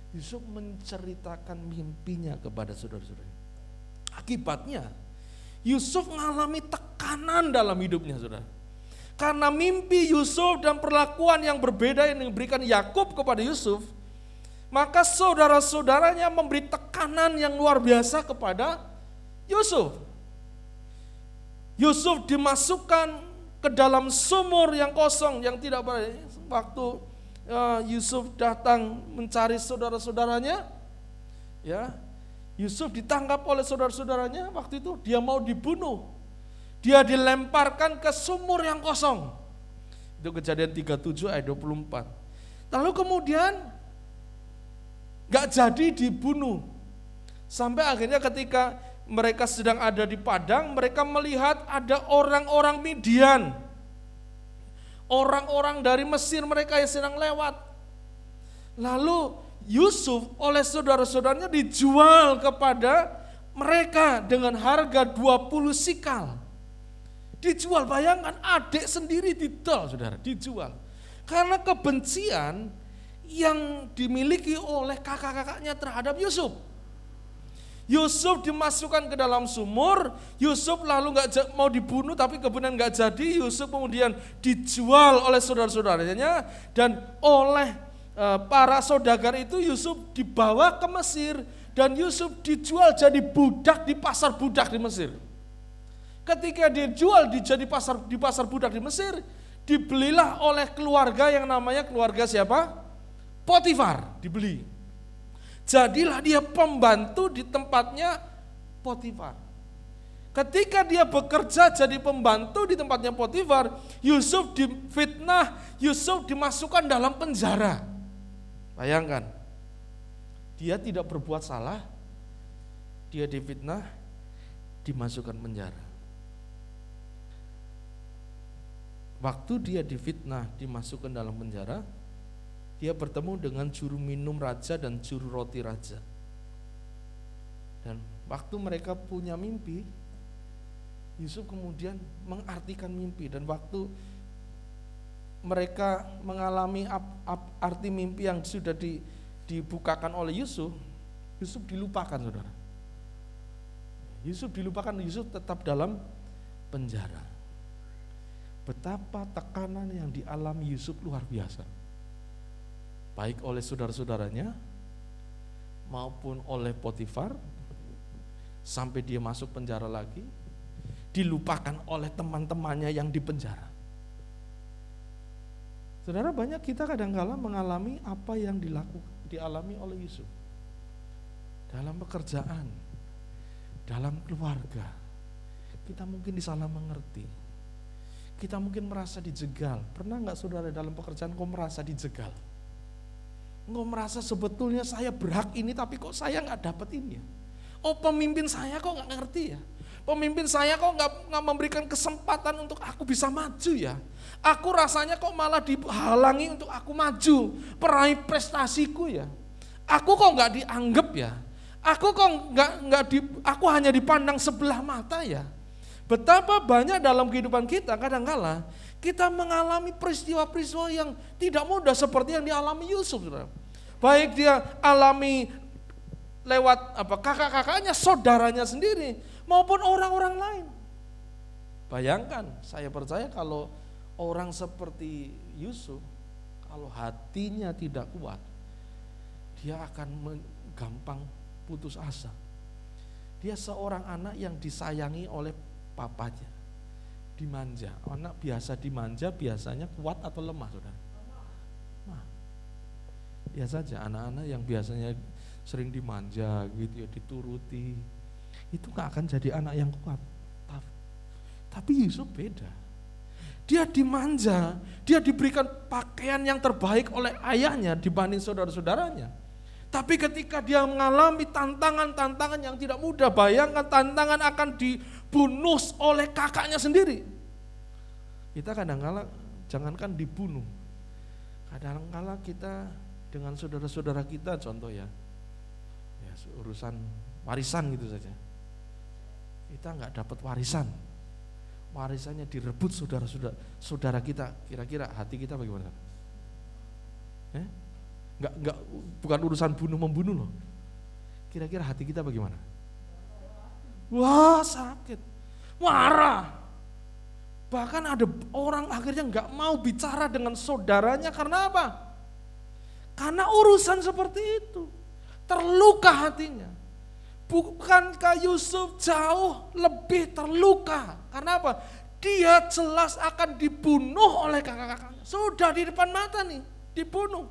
Yusuf menceritakan mimpinya kepada saudara-saudaranya. Akibatnya Yusuf mengalami tekanan dalam hidupnya, saudara. Karena mimpi Yusuf dan perlakuan yang berbeda yang diberikan Yakub kepada Yusuf, maka saudara-saudaranya memberi tekanan yang luar biasa kepada Yusuf. Yusuf dimasukkan ke dalam sumur yang kosong yang tidak berada. Waktu Yusuf datang mencari saudara-saudaranya, ya, Yusuf ditangkap oleh saudara-saudaranya. Waktu itu dia mau dibunuh, dia dilemparkan ke sumur yang kosong. Itu Kejadian 37 ayat 24. Lalu kemudian gak jadi dibunuh, sampai akhirnya ketika mereka sedang ada di padang, mereka melihat ada orang-orang Midian, orang-orang dari Mesir, mereka yang sedang lewat. Lalu Yusuf oleh saudara-saudaranya dijual kepada mereka dengan harga 20 sikal. Dijual, bayangkan adik sendiri didol, saudara, dijual. Karena kebencian yang dimiliki oleh kakak-kakaknya terhadap Yusuf. Yusuf dimasukkan ke dalam sumur, Yusuf lalu mau dibunuh tapi kemudian gak jadi, Yusuf kemudian dijual oleh saudara-saudaranya dan oleh para saudagar itu Yusuf dibawa ke Mesir dan Yusuf dijual jadi budak di pasar budak di Mesir. Ketika dia jual di pasar budak di Mesir, dibelilah oleh keluarga yang namanya keluarga siapa? Potifar, dibeli. Jadilah dia pembantu di tempatnya Potifar. Ketika dia bekerja jadi pembantu di tempatnya Potifar, Yusuf difitnah, Yusuf dimasukkan dalam penjara. Bayangkan, dia tidak berbuat salah, dia difitnah, dimasukkan penjara. Waktu dia difitnah, dimasukkan dalam penjara, dia bertemu dengan juru minum raja dan juru roti raja. Dan waktu mereka punya mimpi, Yusuf kemudian mengartikan mimpi. Dan waktu mereka mengalami arti mimpi yang sudah dibukakan oleh Yusuf, Yusuf dilupakan, saudara. Yusuf dilupakan, Yusuf tetap dalam penjara. Betapa tekanan yang dialami Yusuf luar biasa. Baik oleh saudara-saudaranya maupun oleh Potifar, sampai dia masuk penjara lagi, dilupakan oleh teman-temannya yang di penjara. Saudara, banyak kita kadang-kala mengalami apa yang dialami oleh Yusuf. Dalam pekerjaan, dalam keluarga, kita mungkin disalah mengerti. Kita mungkin merasa dijegal. Pernah gak saudara dalam pekerjaan kau merasa dijegal? Engkau merasa sebetulnya saya berhak ini tapi kok saya gak dapat ini ya. Oh, pemimpin saya kok gak ngerti ya. Pemimpin saya kok gak memberikan kesempatan untuk aku bisa maju ya. Aku rasanya kok malah dihalangi untuk aku maju, peraih prestasiku ya. Aku kok gak dianggap ya. Aku kok aku hanya dipandang sebelah mata ya. Betapa banyak dalam kehidupan kita kadang-kala kita mengalami peristiwa-peristiwa yang tidak mudah seperti yang dialami Yusuf, saudara. Baik dia alami lewat kakak-kakaknya, saudaranya sendiri, maupun orang-orang lain. Bayangkan, saya percaya kalau orang seperti Yusuf, kalau hatinya tidak kuat, dia akan gampang putus asa. Dia seorang anak yang disayangi oleh papanya, dimanja. Anak biasa dimanja biasanya kuat atau lemah, saudara? Nah, biasa saja anak-anak yang biasanya sering dimanja gitu ya, dituruti, itu gak akan jadi anak yang kuat. Tapi Yusuf beda. Dia dimanja, dia diberikan pakaian yang terbaik oleh ayahnya dibanding saudara-saudaranya. Tapi ketika dia mengalami tantangan-tantangan yang tidak mudah, bayangkan tantangan akan dibunuh oleh kakaknya sendiri. Kita kadang-kala jangankan dibunuh, kadang-kala kita dengan saudara-saudara kita, contoh ya urusan warisan gitu saja. Kita nggak dapat warisannya direbut saudara kita, kira-kira hati kita bagaimana? Nggak, bukan urusan bunuh-membunuh loh. Kira-kira hati kita bagaimana? Wah, sakit, marah. Bahkan ada orang akhirnya nggak mau bicara dengan saudaranya karena apa? Karena urusan seperti itu, terluka hatinya. Bukankah Yusuf jauh lebih terluka? Karena apa? Dia jelas akan dibunuh oleh kakak-kakaknya. Sudah di depan mata nih, dibunuh.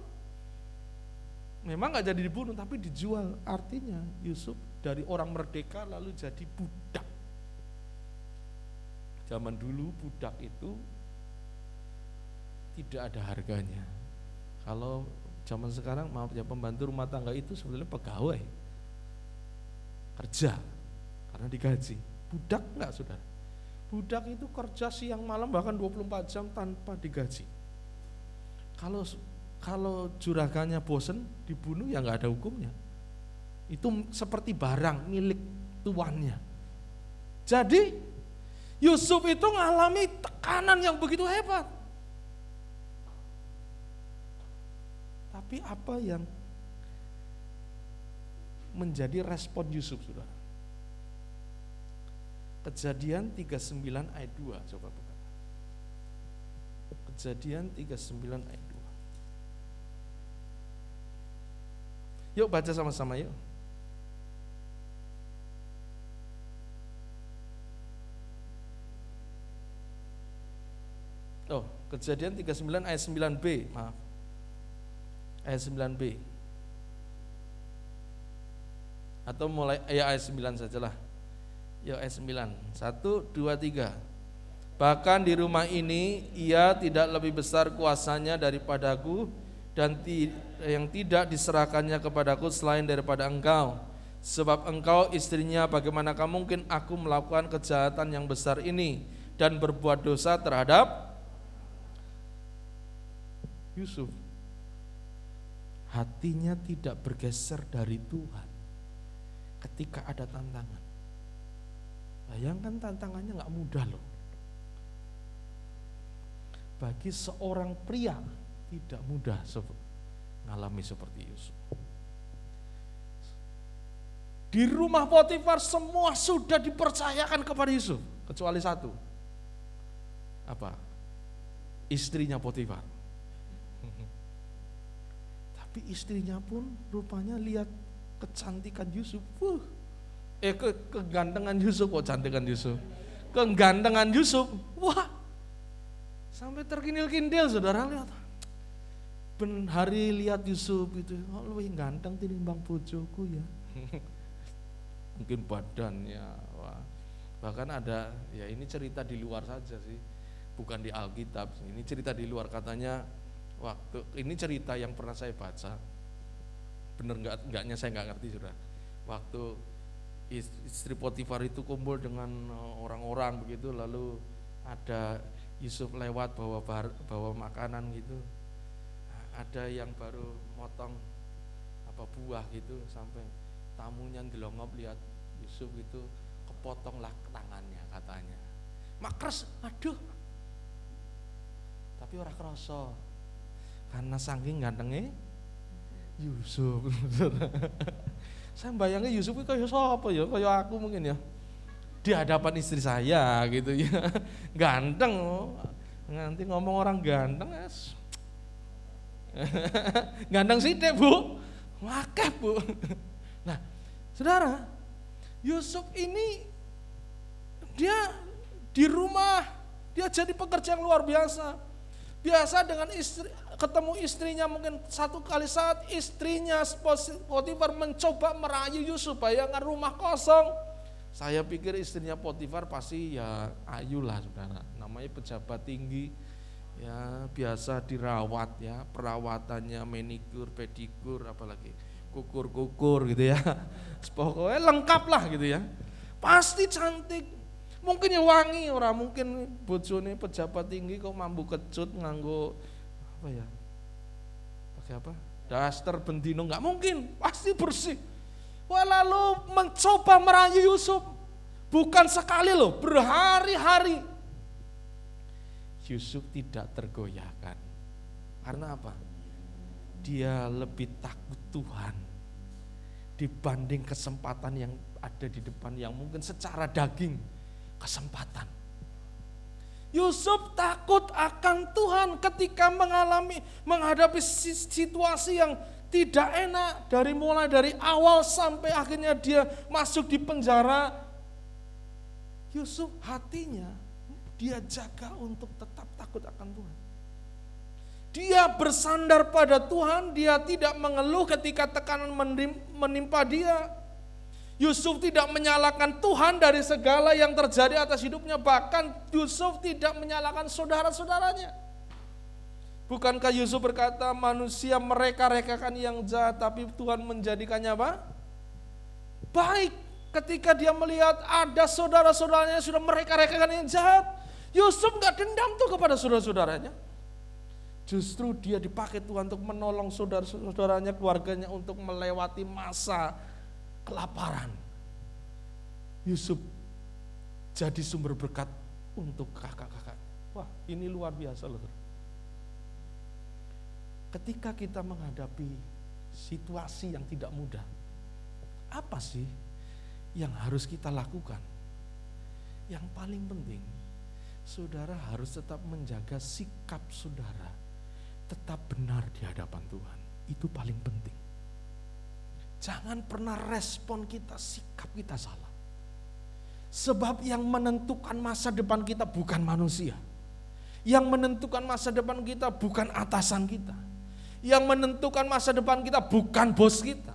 Memang gak jadi dibunuh, tapi dijual. Artinya Yusuf dari orang merdeka lalu jadi budak. Zaman dulu budak itu tidak ada harganya. Kalau zaman sekarang, maaf ya, pembantu rumah tangga itu sebenarnya pegawai, kerja karena digaji. Budak enggak, saudara. Budak itu kerja siang malam bahkan 24 jam tanpa digaji. Kalau juragannya bosen dibunuh ya enggak ada hukumnya. Itu seperti barang milik tuannya. Jadi Yusuf itu mengalami tekanan yang begitu hebat. Tapi apa yang menjadi respon Yusuf, saudara? Kejadian 39 ayat 2, coba buka. Kejadian 39 ayat 2. Yuk baca sama-sama yuk. Oh, Kejadian 39 ayat 9b, maaf. Ayat 9b. Atau mulai ayat 9 sajalah. Ya ayat 9. 1, 2, 3. Bahkan di rumah ini ia tidak lebih besar kuasanya daripadaku, dan yang tidak diserahkannya kepadaku selain daripada engkau. Sebab engkau istrinya, bagaimanakah mungkin aku melakukan kejahatan yang besar ini dan berbuat dosa terhadap Yusuf. Hatinya tidak bergeser dari Tuhan ketika ada tantangan. Bayangkan tantangannya gak mudah loh. Bagi seorang pria tidak mudah mengalami seperti Yusuf. Di rumah Potifar semua sudah dipercayakan kepada Yusuf, kecuali satu. Apa? Istrinya Potifar. Tapi istrinya pun rupanya lihat kecantikan Yusuf. Kegantengan Yusuf, cantikan Yusuf. Kegantengan Yusuf. Wah. Sampai terkindil-kindil, saudara lihat. Hari lihat Yusuf itu, lebih ganteng tinimbang bojoku ya. Mungkin badannya, wah. Bahkan ada, ya ini cerita di luar saja sih, bukan di Alkitab. Ini cerita di luar, katanya ini cerita yang pernah saya baca. Bener enggaknya saya nggak ngerti, sudah. Waktu istri Potifar itu kumpul dengan orang-orang begitu, lalu ada Yusuf lewat bawa makanan gitu. Ada yang baru motong buah gitu, sampai tamunya ndelongop lihat Yusuf itu kepotonglah tangannya katanya. Makres, aduh. Tapi ora krasa. Karena saking gantengnya Yusuf. Saya bayangnya Yusuf itu kayak siapa ya? Kayak aku mungkin ya. Di hadapan istri saya gitu ya. Ganteng. Nanti ngomong orang ganteng es. Ganteng sithik, Bu. Wakeh, Bu. Nah, saudara, Yusuf ini dia di rumah, dia jadi pekerja yang luar biasa. Biasa dengan istri, ketemu istrinya mungkin satu kali saat istrinya Potifar mencoba merayu Yusuf, bayangkan rumah kosong. Saya pikir istrinya Potifar pasti ya ayu lah, saudara. Namanya pejabat tinggi, ya biasa dirawat ya, perawatannya manikur, pedikur, apalagi kukur gitu ya. Pokoknya lengkap lah gitu ya. Pasti cantik. Mungkin ya wangi, orang mungkin bojone pejabat tinggi kok mambu kecut nganggo apa ya? Pakai apa? daster bendino, nggak mungkin, pasti bersih. Wah, lalu mencoba merayu Yusuf, bukan sekali loh, berhari-hari. Yusuf tidak tergoyahkan. Karena apa? Dia lebih takut Tuhan dibanding kesempatan yang ada di depan yang mungkin secara daging kesempatan. Yusuf takut akan Tuhan ketika menghadapi situasi yang tidak enak, mulai dari awal sampai akhirnya dia masuk di penjara. Yusuf hatinya dia jaga untuk tetap takut akan Tuhan. Dia bersandar pada Tuhan, dia tidak mengeluh ketika tekanan menimpa dia. Yusuf tidak menyalahkan Tuhan dari segala yang terjadi atas hidupnya, bahkan Yusuf tidak menyalahkan saudara-saudaranya. Bukankah Yusuf berkata manusia mereka-rekakan yang jahat, tapi Tuhan menjadikannya apa? Baik. Ketika dia melihat ada saudara-saudaranya sudah mereka-rekakan yang jahat, Yusuf gak dendam tuh kepada saudara-saudaranya. Justru dia dipakai Tuhan untuk menolong saudara-saudaranya, keluarganya untuk melewati masa kelaparan. Yusuf jadi sumber berkat untuk kakak-kakak. Wah, ini luar biasa loh. Ketika kita menghadapi situasi yang tidak mudah, apa sih yang harus kita lakukan? Yang paling penting, saudara harus tetap menjaga sikap saudara tetap benar di hadapan Tuhan. Itu paling penting. Jangan pernah respon kita, sikap kita salah. Sebab yang menentukan masa depan kita bukan manusia. Yang menentukan masa depan kita bukan atasan kita. Yang menentukan masa depan kita bukan bos kita.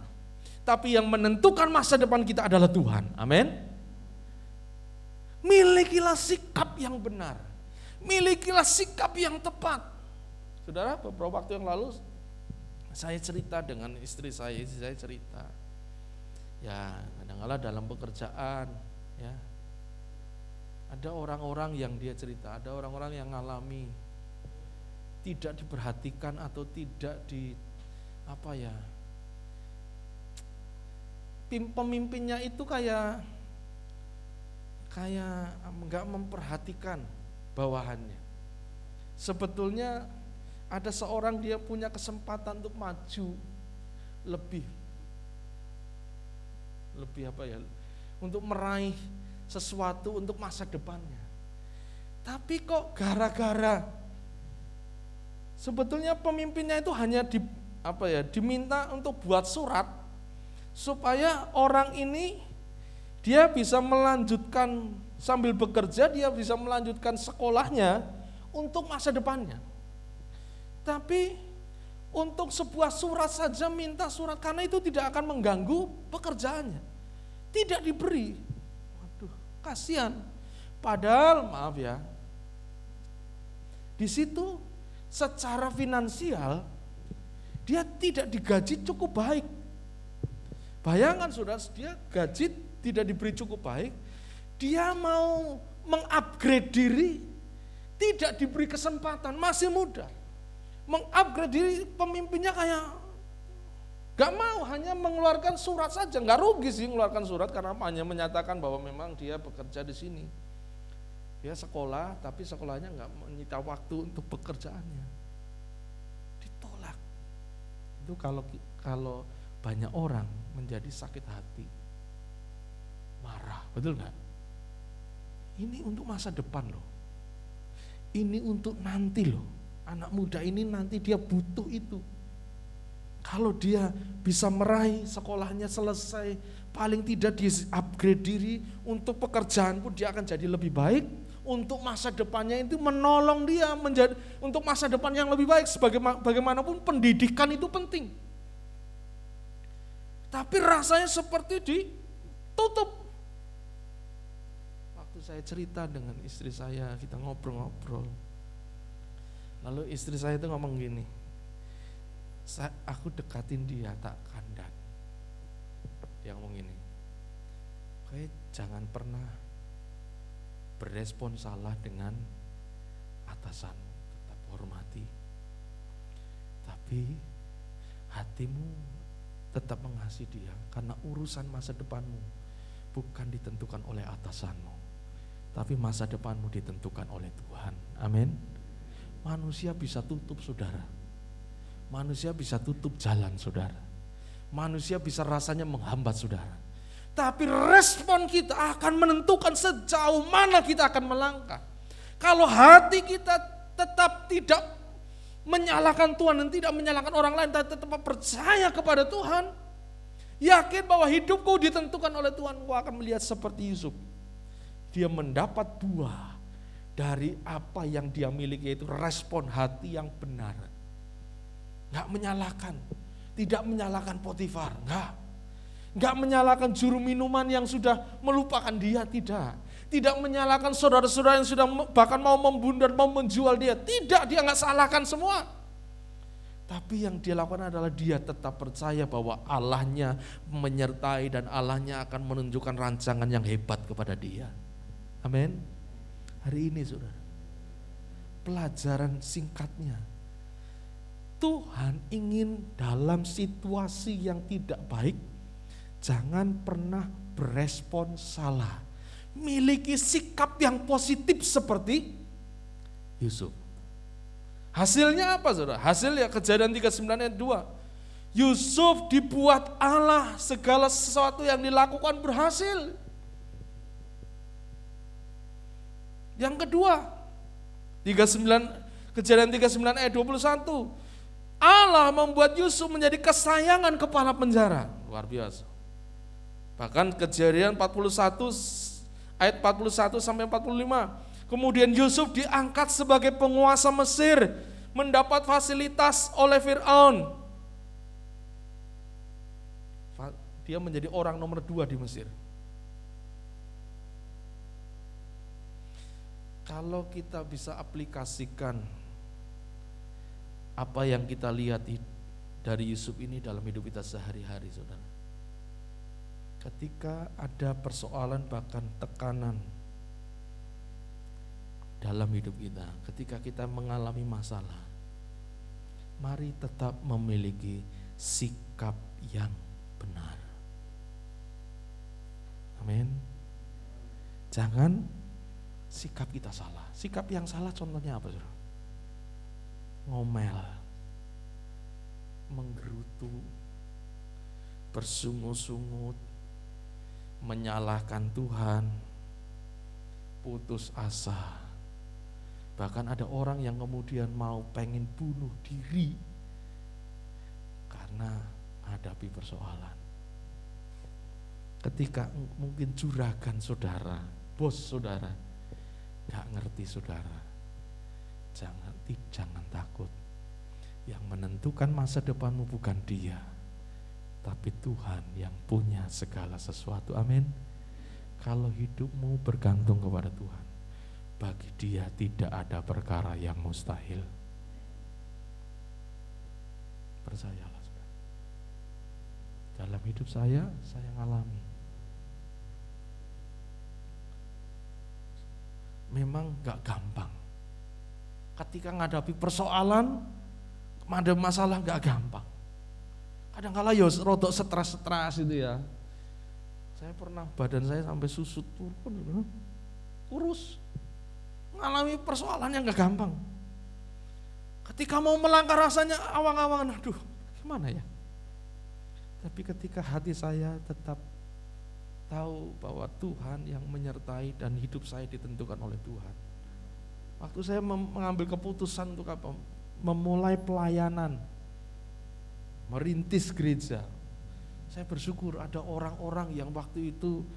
Tapi yang menentukan masa depan kita adalah Tuhan. Amin. Milikilah sikap yang benar. Milikilah sikap yang tepat. Saudara, beberapa waktu yang lalu saya cerita dengan istri saya cerita. Ya, kadang-kadang dalam pekerjaan, ya. Ada orang-orang yang dia cerita, ada orang-orang yang ngalami tidak diperhatikan atau tidak pemimpinnya itu kayak enggak memperhatikan bawahannya. Sebetulnya ada seorang dia punya kesempatan untuk maju lebih untuk meraih sesuatu untuk masa depannya. Tapi kok gara-gara sebetulnya pemimpinnya itu hanya diminta untuk buat surat supaya orang ini dia bisa melanjutkan sambil bekerja, dia bisa melanjutkan sekolahnya untuk masa depannya. Tapi untuk sebuah surat saja minta surat, karena itu tidak akan mengganggu pekerjaannya. Tidak diberi. Waduh, kasihan. Padahal maaf ya, di situ secara finansial dia tidak digaji cukup baik. Bayangkan saudara, dia gaji tidak diberi cukup baik, dia mau mengupgrade diri, tidak diberi kesempatan, masih muda. Mengupgrade diri, pemimpinnya kayak gak mau, hanya mengeluarkan surat saja. Gak rugi sih mengeluarkan surat karena hanya menyatakan bahwa memang dia bekerja di sini. Dia sekolah, tapi sekolahnya gak menyita waktu untuk pekerjaannya. Ditolak. Itu kalau banyak orang menjadi sakit hati, marah, betul gak? Ini untuk masa depan loh. Ini untuk nanti loh. Anak muda ini nanti dia butuh itu. Kalau dia bisa meraih sekolahnya selesai, paling tidak dia upgrade diri, untuk pekerjaan pun dia akan jadi lebih baik, untuk masa depannya itu menolong dia menjadi untuk masa depan yang lebih baik. Bagaimanapun pendidikan itu penting. Tapi rasanya seperti ditutup. Waktu saya cerita dengan istri saya, kita ngobrol-ngobrol. Lalu istri saya itu ngomong gini, aku dekatin dia tak kandan. Dia ngomong gini, kayak jangan pernah berespon salah dengan atasan, tetap hormati. Tapi hatimu tetap mengasihi dia, karena urusan masa depanmu bukan ditentukan oleh atasanmu, tapi masa depanmu ditentukan oleh Tuhan. Amin. Manusia bisa tutup saudara, manusia bisa tutup jalan saudara, manusia bisa rasanya menghambat saudara, tapi respon kita akan menentukan sejauh mana kita akan melangkah. Kalau hati kita tetap tidak menyalahkan Tuhan dan tidak menyalahkan orang lain, tapi tetap percaya kepada Tuhan, yakin bahwa hidupku ditentukan oleh Tuhan, kau akan melihat seperti Yusuf. Dia mendapat buah dari apa yang dia miliki, yaitu respon hati yang benar. Enggak menyalahkan, tidak menyalahkan Potifar, enggak menyalahkan juru minuman yang sudah melupakan dia, tidak menyalahkan saudara-saudara yang sudah bahkan mau membunuh dan mau menjual dia, tidak, dia enggak salahkan semua. Tapi yang dia lakukan adalah dia tetap percaya bahwa Allahnya menyertai dan Allahnya akan menunjukkan rancangan yang hebat kepada dia. Amin. Hari ini saudara, pelajaran singkatnya, Tuhan ingin dalam situasi yang tidak baik, jangan pernah berespon salah. Miliki sikap yang positif seperti Yusuf. Hasilnya apa saudara? Hasilnya Kejadian 39 ayat 2. Yusuf dibuat Allah, segala sesuatu yang dilakukan berhasil. Yang kedua, Kejadian 39 ayat 21. Allah membuat Yusuf menjadi kesayangan kepala penjara. Luar biasa. Bahkan Kejadian 41 ayat 41 sampai 45. Kemudian Yusuf diangkat sebagai penguasa Mesir, mendapat fasilitas oleh Fir'aun. Dia menjadi orang nomor 2 di Mesir. Kalau kita bisa aplikasikan apa yang kita lihat dari Yusuf ini dalam hidup kita sehari-hari, saudara. Ketika ada persoalan bahkan tekanan dalam hidup kita, ketika kita mengalami masalah, mari tetap memiliki sikap yang benar. Amin. Jangan sikap kita salah. Sikap yang salah contohnya apa, saudara? Ngomel, menggerutu, bersungut-sungut, menyalahkan Tuhan, putus asa. Bahkan ada orang yang kemudian mau pengen bunuh diri karena menghadapi persoalan. Ketika mungkin juragan saudara, bos saudara, gak ngerti saudara, jangan takut. Yang menentukan masa depanmu bukan dia, tapi Tuhan yang punya segala sesuatu. Amin. Kalau hidupmu bergantung kepada Tuhan, bagi dia tidak ada perkara yang mustahil. Percayalah saudara. Dalam hidup saya ngalami. Memang gak gampang. Ketika menghadapi persoalan, ada masalah gak gampang. Kadang-kala ya rodok stres itu ya. Saya pernah badan saya sampai susut turun, kurus. Mengalami persoalan yang gak gampang. Ketika mau melangkah rasanya awang-awangan, aduh gimana ya. Tapi ketika hati saya tetap tahu bahwa Tuhan yang menyertai dan hidup saya ditentukan oleh Tuhan. Waktu saya mengambil keputusan untuk apa? Memulai pelayanan, merintis gereja. Saya bersyukur ada orang-orang yang waktu itu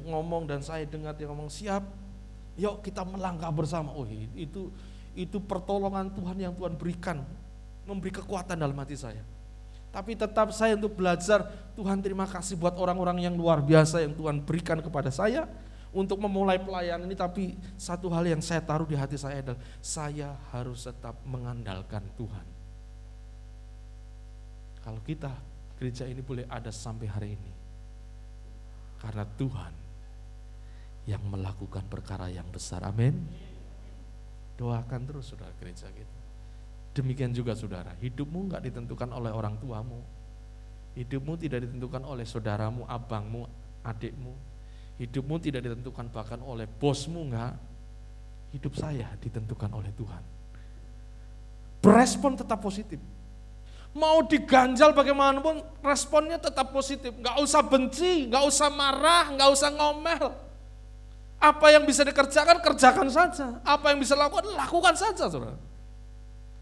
ngomong dan saya dengar dia ngomong, siap, yuk kita melangkah bersama. Oh itu pertolongan Tuhan yang Tuhan berikan, memberi kekuatan dalam hati saya. Tapi tetap saya untuk belajar, Tuhan terima kasih buat orang-orang yang luar biasa yang Tuhan berikan kepada saya untuk memulai pelayanan ini. Tapi satu hal yang saya taruh di hati saya adalah saya harus tetap mengandalkan Tuhan. Kalau kita gereja ini boleh ada sampai hari ini, karena Tuhan yang melakukan perkara yang besar. Amin. Doakan terus saudara gereja kita. Demikian juga saudara, hidupmu enggak ditentukan oleh orang tuamu. Hidupmu tidak ditentukan oleh saudaramu, abangmu, adikmu. Hidupmu tidak ditentukan bahkan oleh bosmu, enggak. Hidup saya ditentukan oleh Tuhan. Berespon tetap positif. Mau diganjal bagaimanapun, responnya tetap positif. Enggak usah benci, enggak usah marah, enggak usah ngomel. Apa yang bisa dikerjakan, kerjakan saja. Apa yang bisa lakukan, lakukan saja, saudara.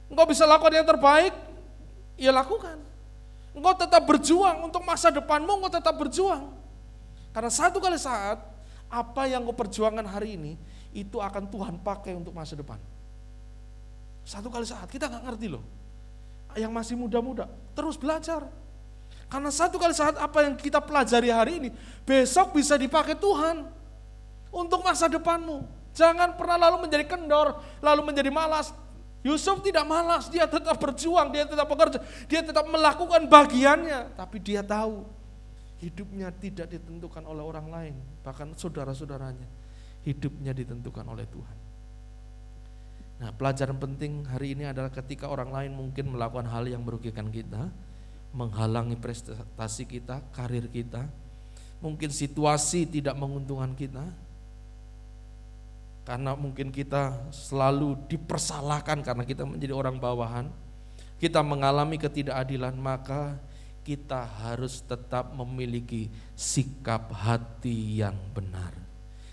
Engkau bisa lakukan yang terbaik, ya lakukan. Engkau tetap berjuang untuk masa depanmu, engkau tetap berjuang. Karena satu kali saat, apa yang engkau perjuangkan hari ini, itu akan Tuhan pakai untuk masa depan. Satu kali saat, kita gak ngerti loh. Yang masih muda-muda, terus belajar. Karena satu kali saat, apa yang kita pelajari hari ini, besok bisa dipakai Tuhan untuk masa depanmu. Jangan pernah lalu menjadi kendor, lalu menjadi malas. Yusuf tidak malas, dia tetap berjuang, dia tetap bekerja, dia tetap melakukan bagiannya. Tapi dia tahu hidupnya tidak ditentukan oleh orang lain, bahkan saudara-saudaranya. Hidupnya ditentukan oleh Tuhan. Nah, pelajaran penting hari ini adalah ketika orang lain mungkin melakukan hal yang merugikan kita, menghalangi prestasi kita, karir kita, mungkin situasi tidak menguntungkan kita, karena mungkin kita selalu dipersalahkan karena kita menjadi orang bawahan, kita mengalami ketidakadilan, maka kita harus tetap memiliki sikap hati yang benar.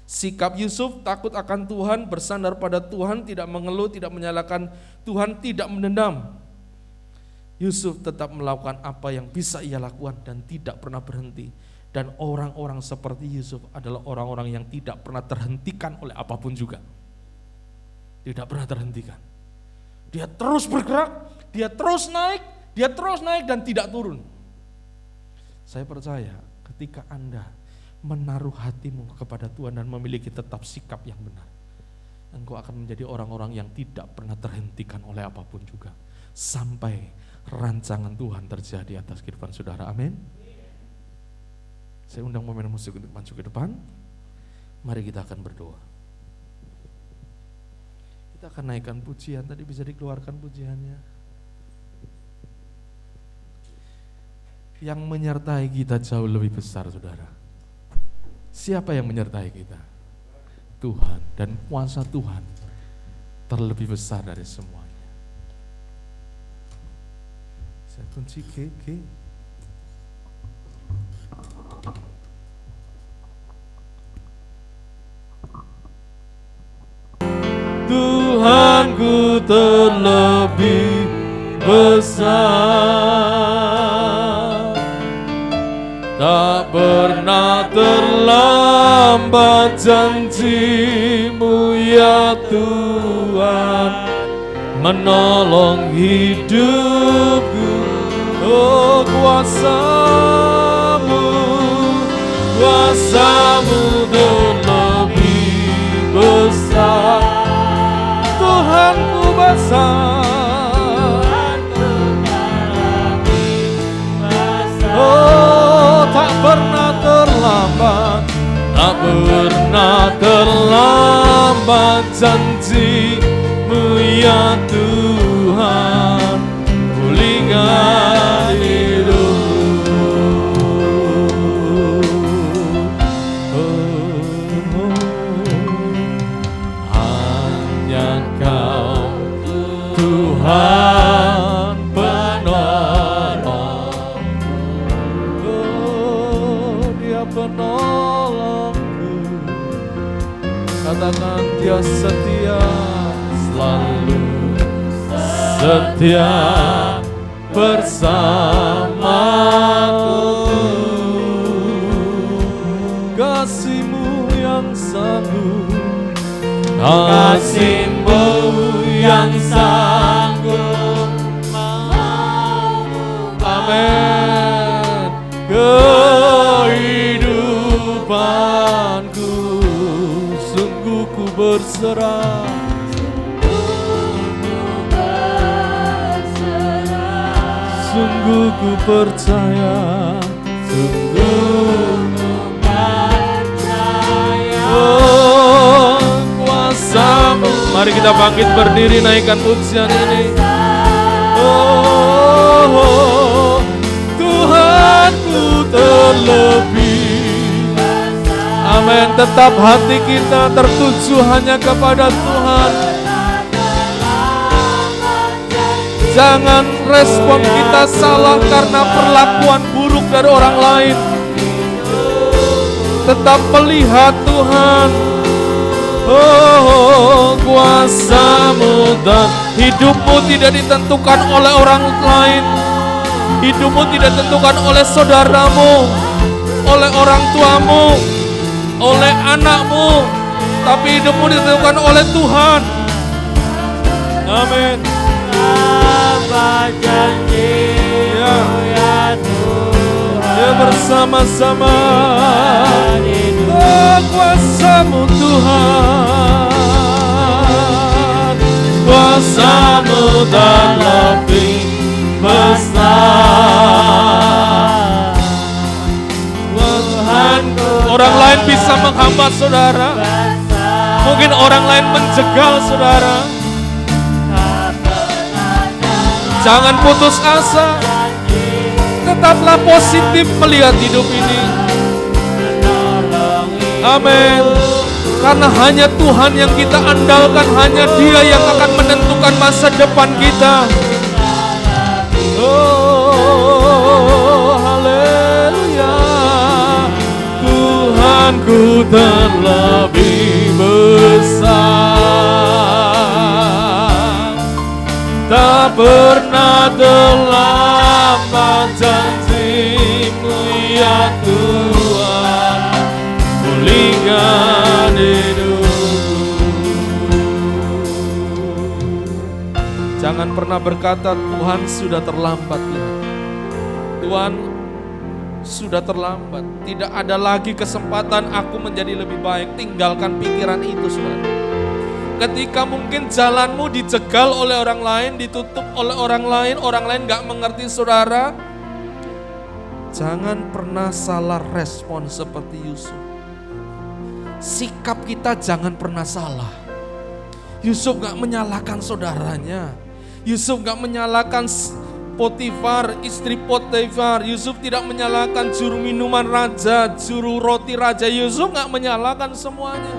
Sikap Yusuf takut akan Tuhan, bersandar pada Tuhan, tidak mengeluh, tidak menyalahkan Tuhan, tidak mendendam. Yusuf tetap melakukan apa yang bisa ia lakukan dan tidak pernah berhenti. Dan orang-orang seperti Yusuf adalah orang-orang yang tidak pernah terhentikan oleh apapun juga. Tidak pernah terhentikan. Dia terus bergerak, dia terus naik dan tidak turun. Saya percaya ketika Anda menaruh hatimu kepada Tuhan dan memiliki tetap sikap yang benar, engkau akan menjadi orang-orang yang tidak pernah terhentikan oleh apapun juga. Sampai rancangan Tuhan terjadi atas kehidupan saudara, amin. Saya undang pemain musik untuk maju ke depan. Mari kita akan berdoa. Kita akan naikkan pujian, tadi bisa dikeluarkan pujiannya. Yang menyertai kita jauh lebih besar, saudara. Siapa yang menyertai kita? Tuhan, dan kuasa Tuhan terlebih besar dari semuanya. Saya kunci G. Tuhanku terlebih besar, tak pernah terlambat janji-Mu ya Tuhan, menolong hidupku. Oh, kuasa-Mu terlebih besar. Tuhanku besar, oh tak pernah terlambat janji-Mu ya Tuhan, pulihkan hidupku. Hanya Kau Tuhan penolongku, oh Dia penolongku. Katakan Dia setia, selalu setia bersamaku. Kasih-Mu yang sanggup, kasih-Mu yang sanggup, amin. Kehidupanku sungguh ku berserah, sungguh ku percaya, sungguh ku percaya. Oh, kuasa-Mu. Mari kita bangkit berdiri, naikkan pujian ini. terlebih. Amin. Tetap hati kita tertuju hanya kepada Tuhan. Jangan respon kita salah karena perlakuan buruk dari orang lain. Tetap melihat Tuhan. Oh, kuasa-Mu dan hidupmu tidak ditentukan oleh orang lain. Hidupmu tidak ditentukan oleh saudaramu, oleh orang tuamu, oleh anakmu, tapi hidupmu ditentukan oleh Tuhan. Amin. Apa janji-Mu ya Tuhan, Ya bersama-sama. Oh, kuasa-Mu Tuhan, kuasa-Mu dan lebih besar. Tuhanku, orang lain bisa menghambat saudara, mungkin orang lain menjegal saudara. Jangan putus asa, tetaplah positif melihat hidup ini. Amin. Karena hanya Tuhan yang kita andalkan, hanya Dia yang akan menentukan masa depan kita. Oh, haleluya. Tuhanku terlebih besar, tak pernah terlambat janji-Mu ya Tuhan, pulihkan hidupku. Jangan pernah berkata Tuhan sudah terlambat. Tuhan sudah terlambat, tidak ada lagi kesempatan aku menjadi lebih baik. Tinggalkan pikiran itu saudara. Ketika mungkin jalanmu dijegal oleh orang lain, ditutup oleh orang lain gak mengerti saudara, jangan pernah salah respon seperti Yusuf. Sikap kita jangan pernah salah. Yusuf gak menyalahkan saudaranya, Yusuf gak menyalahkan Potifar, istri Potifar. Yusuf tidak menyalahkan juru minuman raja, juru roti raja. Yusuf gak menyalahkan semuanya,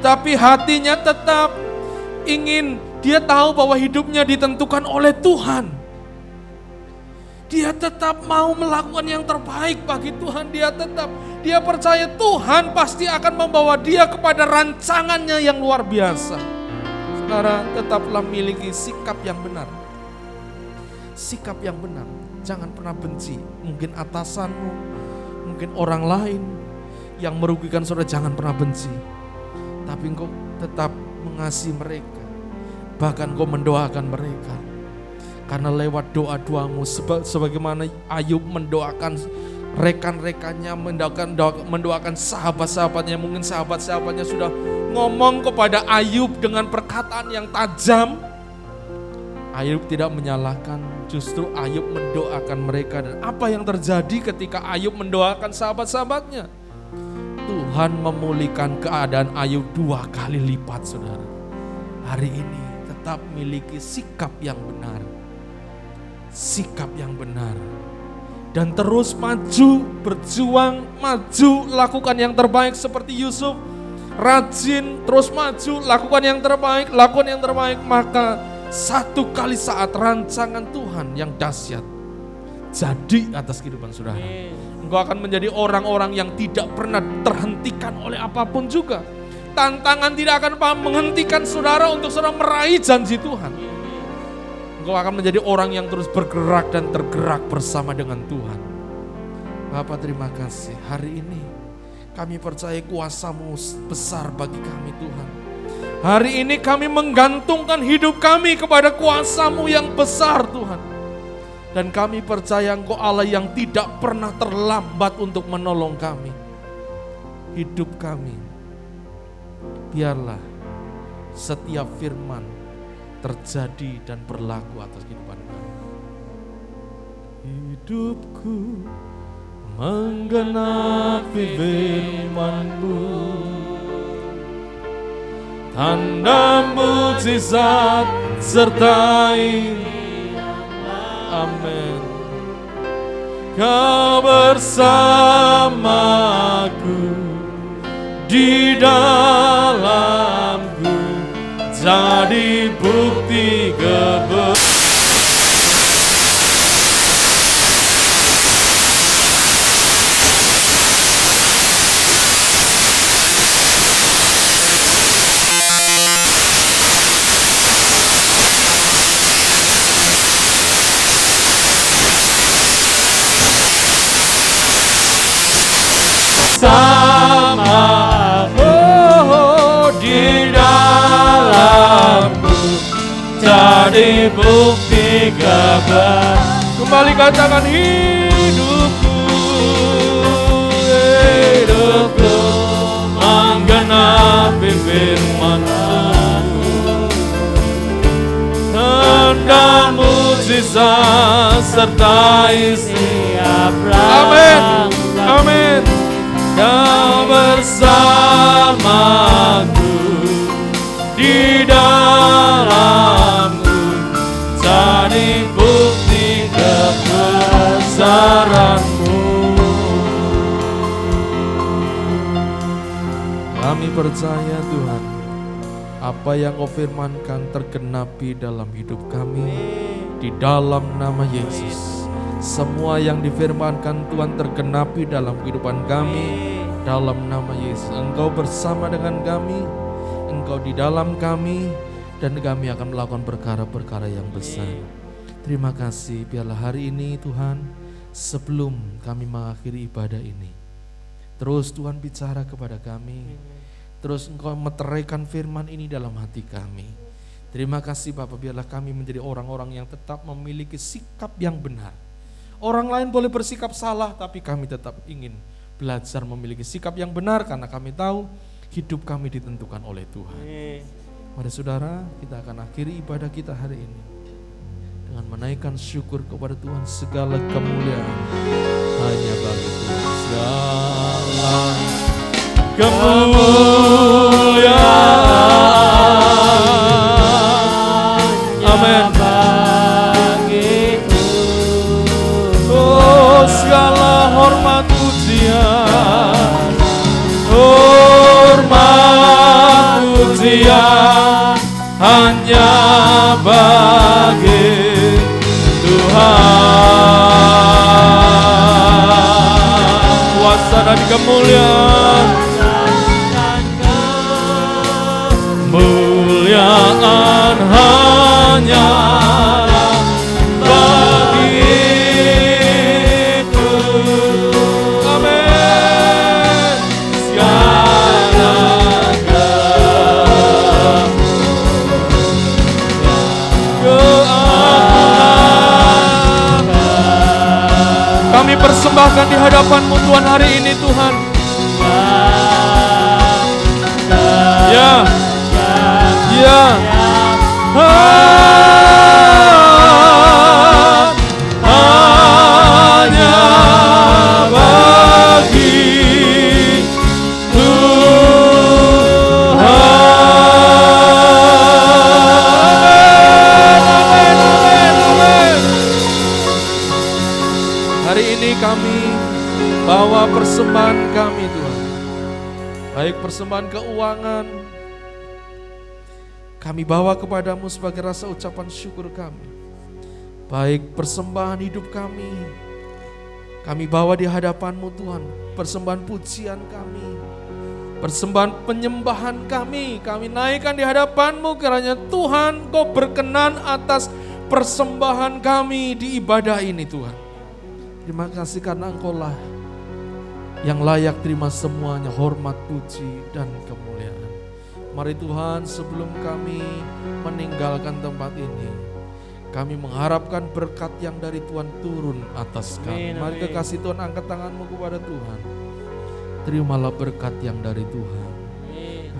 tapi hatinya tetap ingin, dia tahu bahwa hidupnya ditentukan oleh Tuhan. Dia tetap mau melakukan yang terbaik bagi Tuhan. Dia percaya Tuhan pasti akan membawa dia kepada rancangannya yang luar biasa. Saudara, tetaplah miliki sikap yang benar. Sikap yang benar. Jangan pernah benci. Mungkin atasanmu, mungkin orang lain yang merugikan saudara, jangan pernah benci. Tapi engkau tetap mengasihi mereka, bahkan engkau mendoakan mereka. Karena lewat doa-doamu, sebagaimana Ayub mendoakan rekan-rekannya, mendoakan sahabat-sahabatnya. Mungkin sahabat-sahabatnya sudah ngomong kepada Ayub dengan perkataan yang tajam. Ayub tidak menyalahkan, justru Ayub mendoakan mereka. Dan apa yang terjadi ketika Ayub mendoakan sahabat-sahabatnya? Tuhan memulihkan keadaan Ayub 2 kali lipat, saudara. Hari ini tetap miliki sikap yang benar. Sikap yang benar. Dan terus maju, berjuang, maju, lakukan yang terbaik seperti Yusuf. Rajin, terus maju, lakukan yang terbaik, maka satu kali saat rancangan Tuhan yang dahsyat jadi atas kehidupan saudara. Engkau akan menjadi orang-orang yang tidak pernah terhentikan oleh apapun juga. Tantangan tidak akan menghentikan saudara untuk saudara meraih janji Tuhan. Engkau akan menjadi orang yang terus bergerak dan tergerak bersama dengan Tuhan. Bapa, terima kasih. Hari ini kami percaya kuasa-Mu besar bagi kami Tuhan. Hari ini kami menggantungkan hidup kami kepada kuasa-Mu yang besar Tuhan. Dan kami percaya Engkau Allah yang tidak pernah terlambat untuk menolong kami. Hidup kami, biarlah setiap firman terjadi dan berlaku atas kehidupan kami. Hidupku menggenapi firman-Mu, tanda mujizat sertai. Amin. Kau bersamaku, di dalamku, jadi bukti kebenaran. Sama di dalamku, jadi bukti kebenaran. Kembali katakan hidupku, hidupku menggenapi firman-Mu, dan mujizat sertai setiap amin, amin. Kau bersamaku, di dalamku, jadi bukti kebesaran-Mu. Kami percaya Tuhan, apa yang Kau firmankan tergenapi dalam hidup kami, di dalam nama Yesus. Semua yang difirmankan Tuhan tergenapi dalam kehidupan kami, dalam nama Yesus. Engkau bersama dengan kami, Engkau di dalam kami, dan kami akan melakukan perkara-perkara yang besar. Terima kasih, biarlah hari ini Tuhan, sebelum kami mengakhiri ibadah ini, terus Tuhan bicara kepada kami, terus Engkau meteraikan firman ini dalam hati kami. Terima kasih Bapak, biarlah kami menjadi orang-orang yang tetap memiliki sikap yang benar. Orang lain boleh bersikap salah, tapi kami tetap ingin belajar memiliki sikap yang benar, karena kami tahu hidup kami ditentukan oleh Tuhan. Mari saudara, kita akan akhiri ibadah kita hari ini dengan menaikkan syukur kepada Tuhan. Segala kemuliaan hanya bagi Tuhan. Segala kemuliaan, amin. Segala hormat pujian, hormat pujian hanya bagi Tuhan. Kuasa dan kemuliaan, kemuliaan hanya persembahkan di hadapan-Mu Tuhan hari ini Tuhan. Ya, ya, hanya bagi kami bawa persembahan kami Tuhan, baik persembahan keuangan, kami bawa kepadamu sebagai rasa ucapan syukur kami, baik persembahan hidup kami bawa di hadapanmu Tuhan, persembahan pujian kami, persembahan penyembahan kami naikkan di hadapanmu, kiranya Tuhan Kau berkenan atas persembahan kami di ibadah ini Tuhan. Terima kasih karena Engkau-lah yang layak terima semuanya hormat, puji, dan kemuliaan. Mari Tuhan, sebelum kami meninggalkan tempat ini, kami mengharapkan berkat yang dari Tuhan turun atas kami. Mari kekasih Tuhan, angkat tanganmu kepada Tuhan. Terimalah berkat yang dari Tuhan.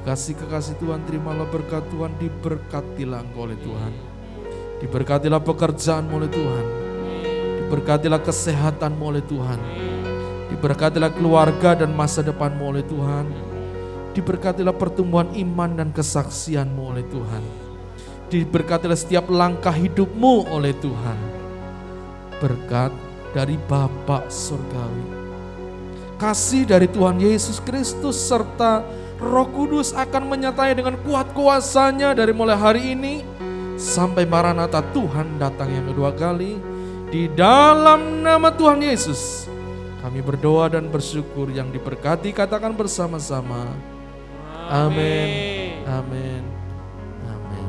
Kekasih Tuhan, terimalah berkat Tuhan. Diberkatilah Engkau oleh Tuhan. Diberkatilah pekerjaanmu oleh Tuhan. Diberkatilah kesehatanmu oleh Tuhan. Diberkatilah keluarga dan masa depanmu oleh Tuhan. Diberkatilah pertumbuhan iman dan kesaksianmu oleh Tuhan. Diberkatilah setiap langkah hidupmu oleh Tuhan. Berkat dari Bapa Surgawi. Kasih dari Tuhan Yesus Kristus serta Roh Kudus akan menyertai dengan kuat kuasanya dari mulai hari ini sampai Maranatha Tuhan datang yang kedua kali. Di dalam nama Tuhan Yesus kami berdoa dan bersyukur, yang diberkati katakan bersama-sama. Amin.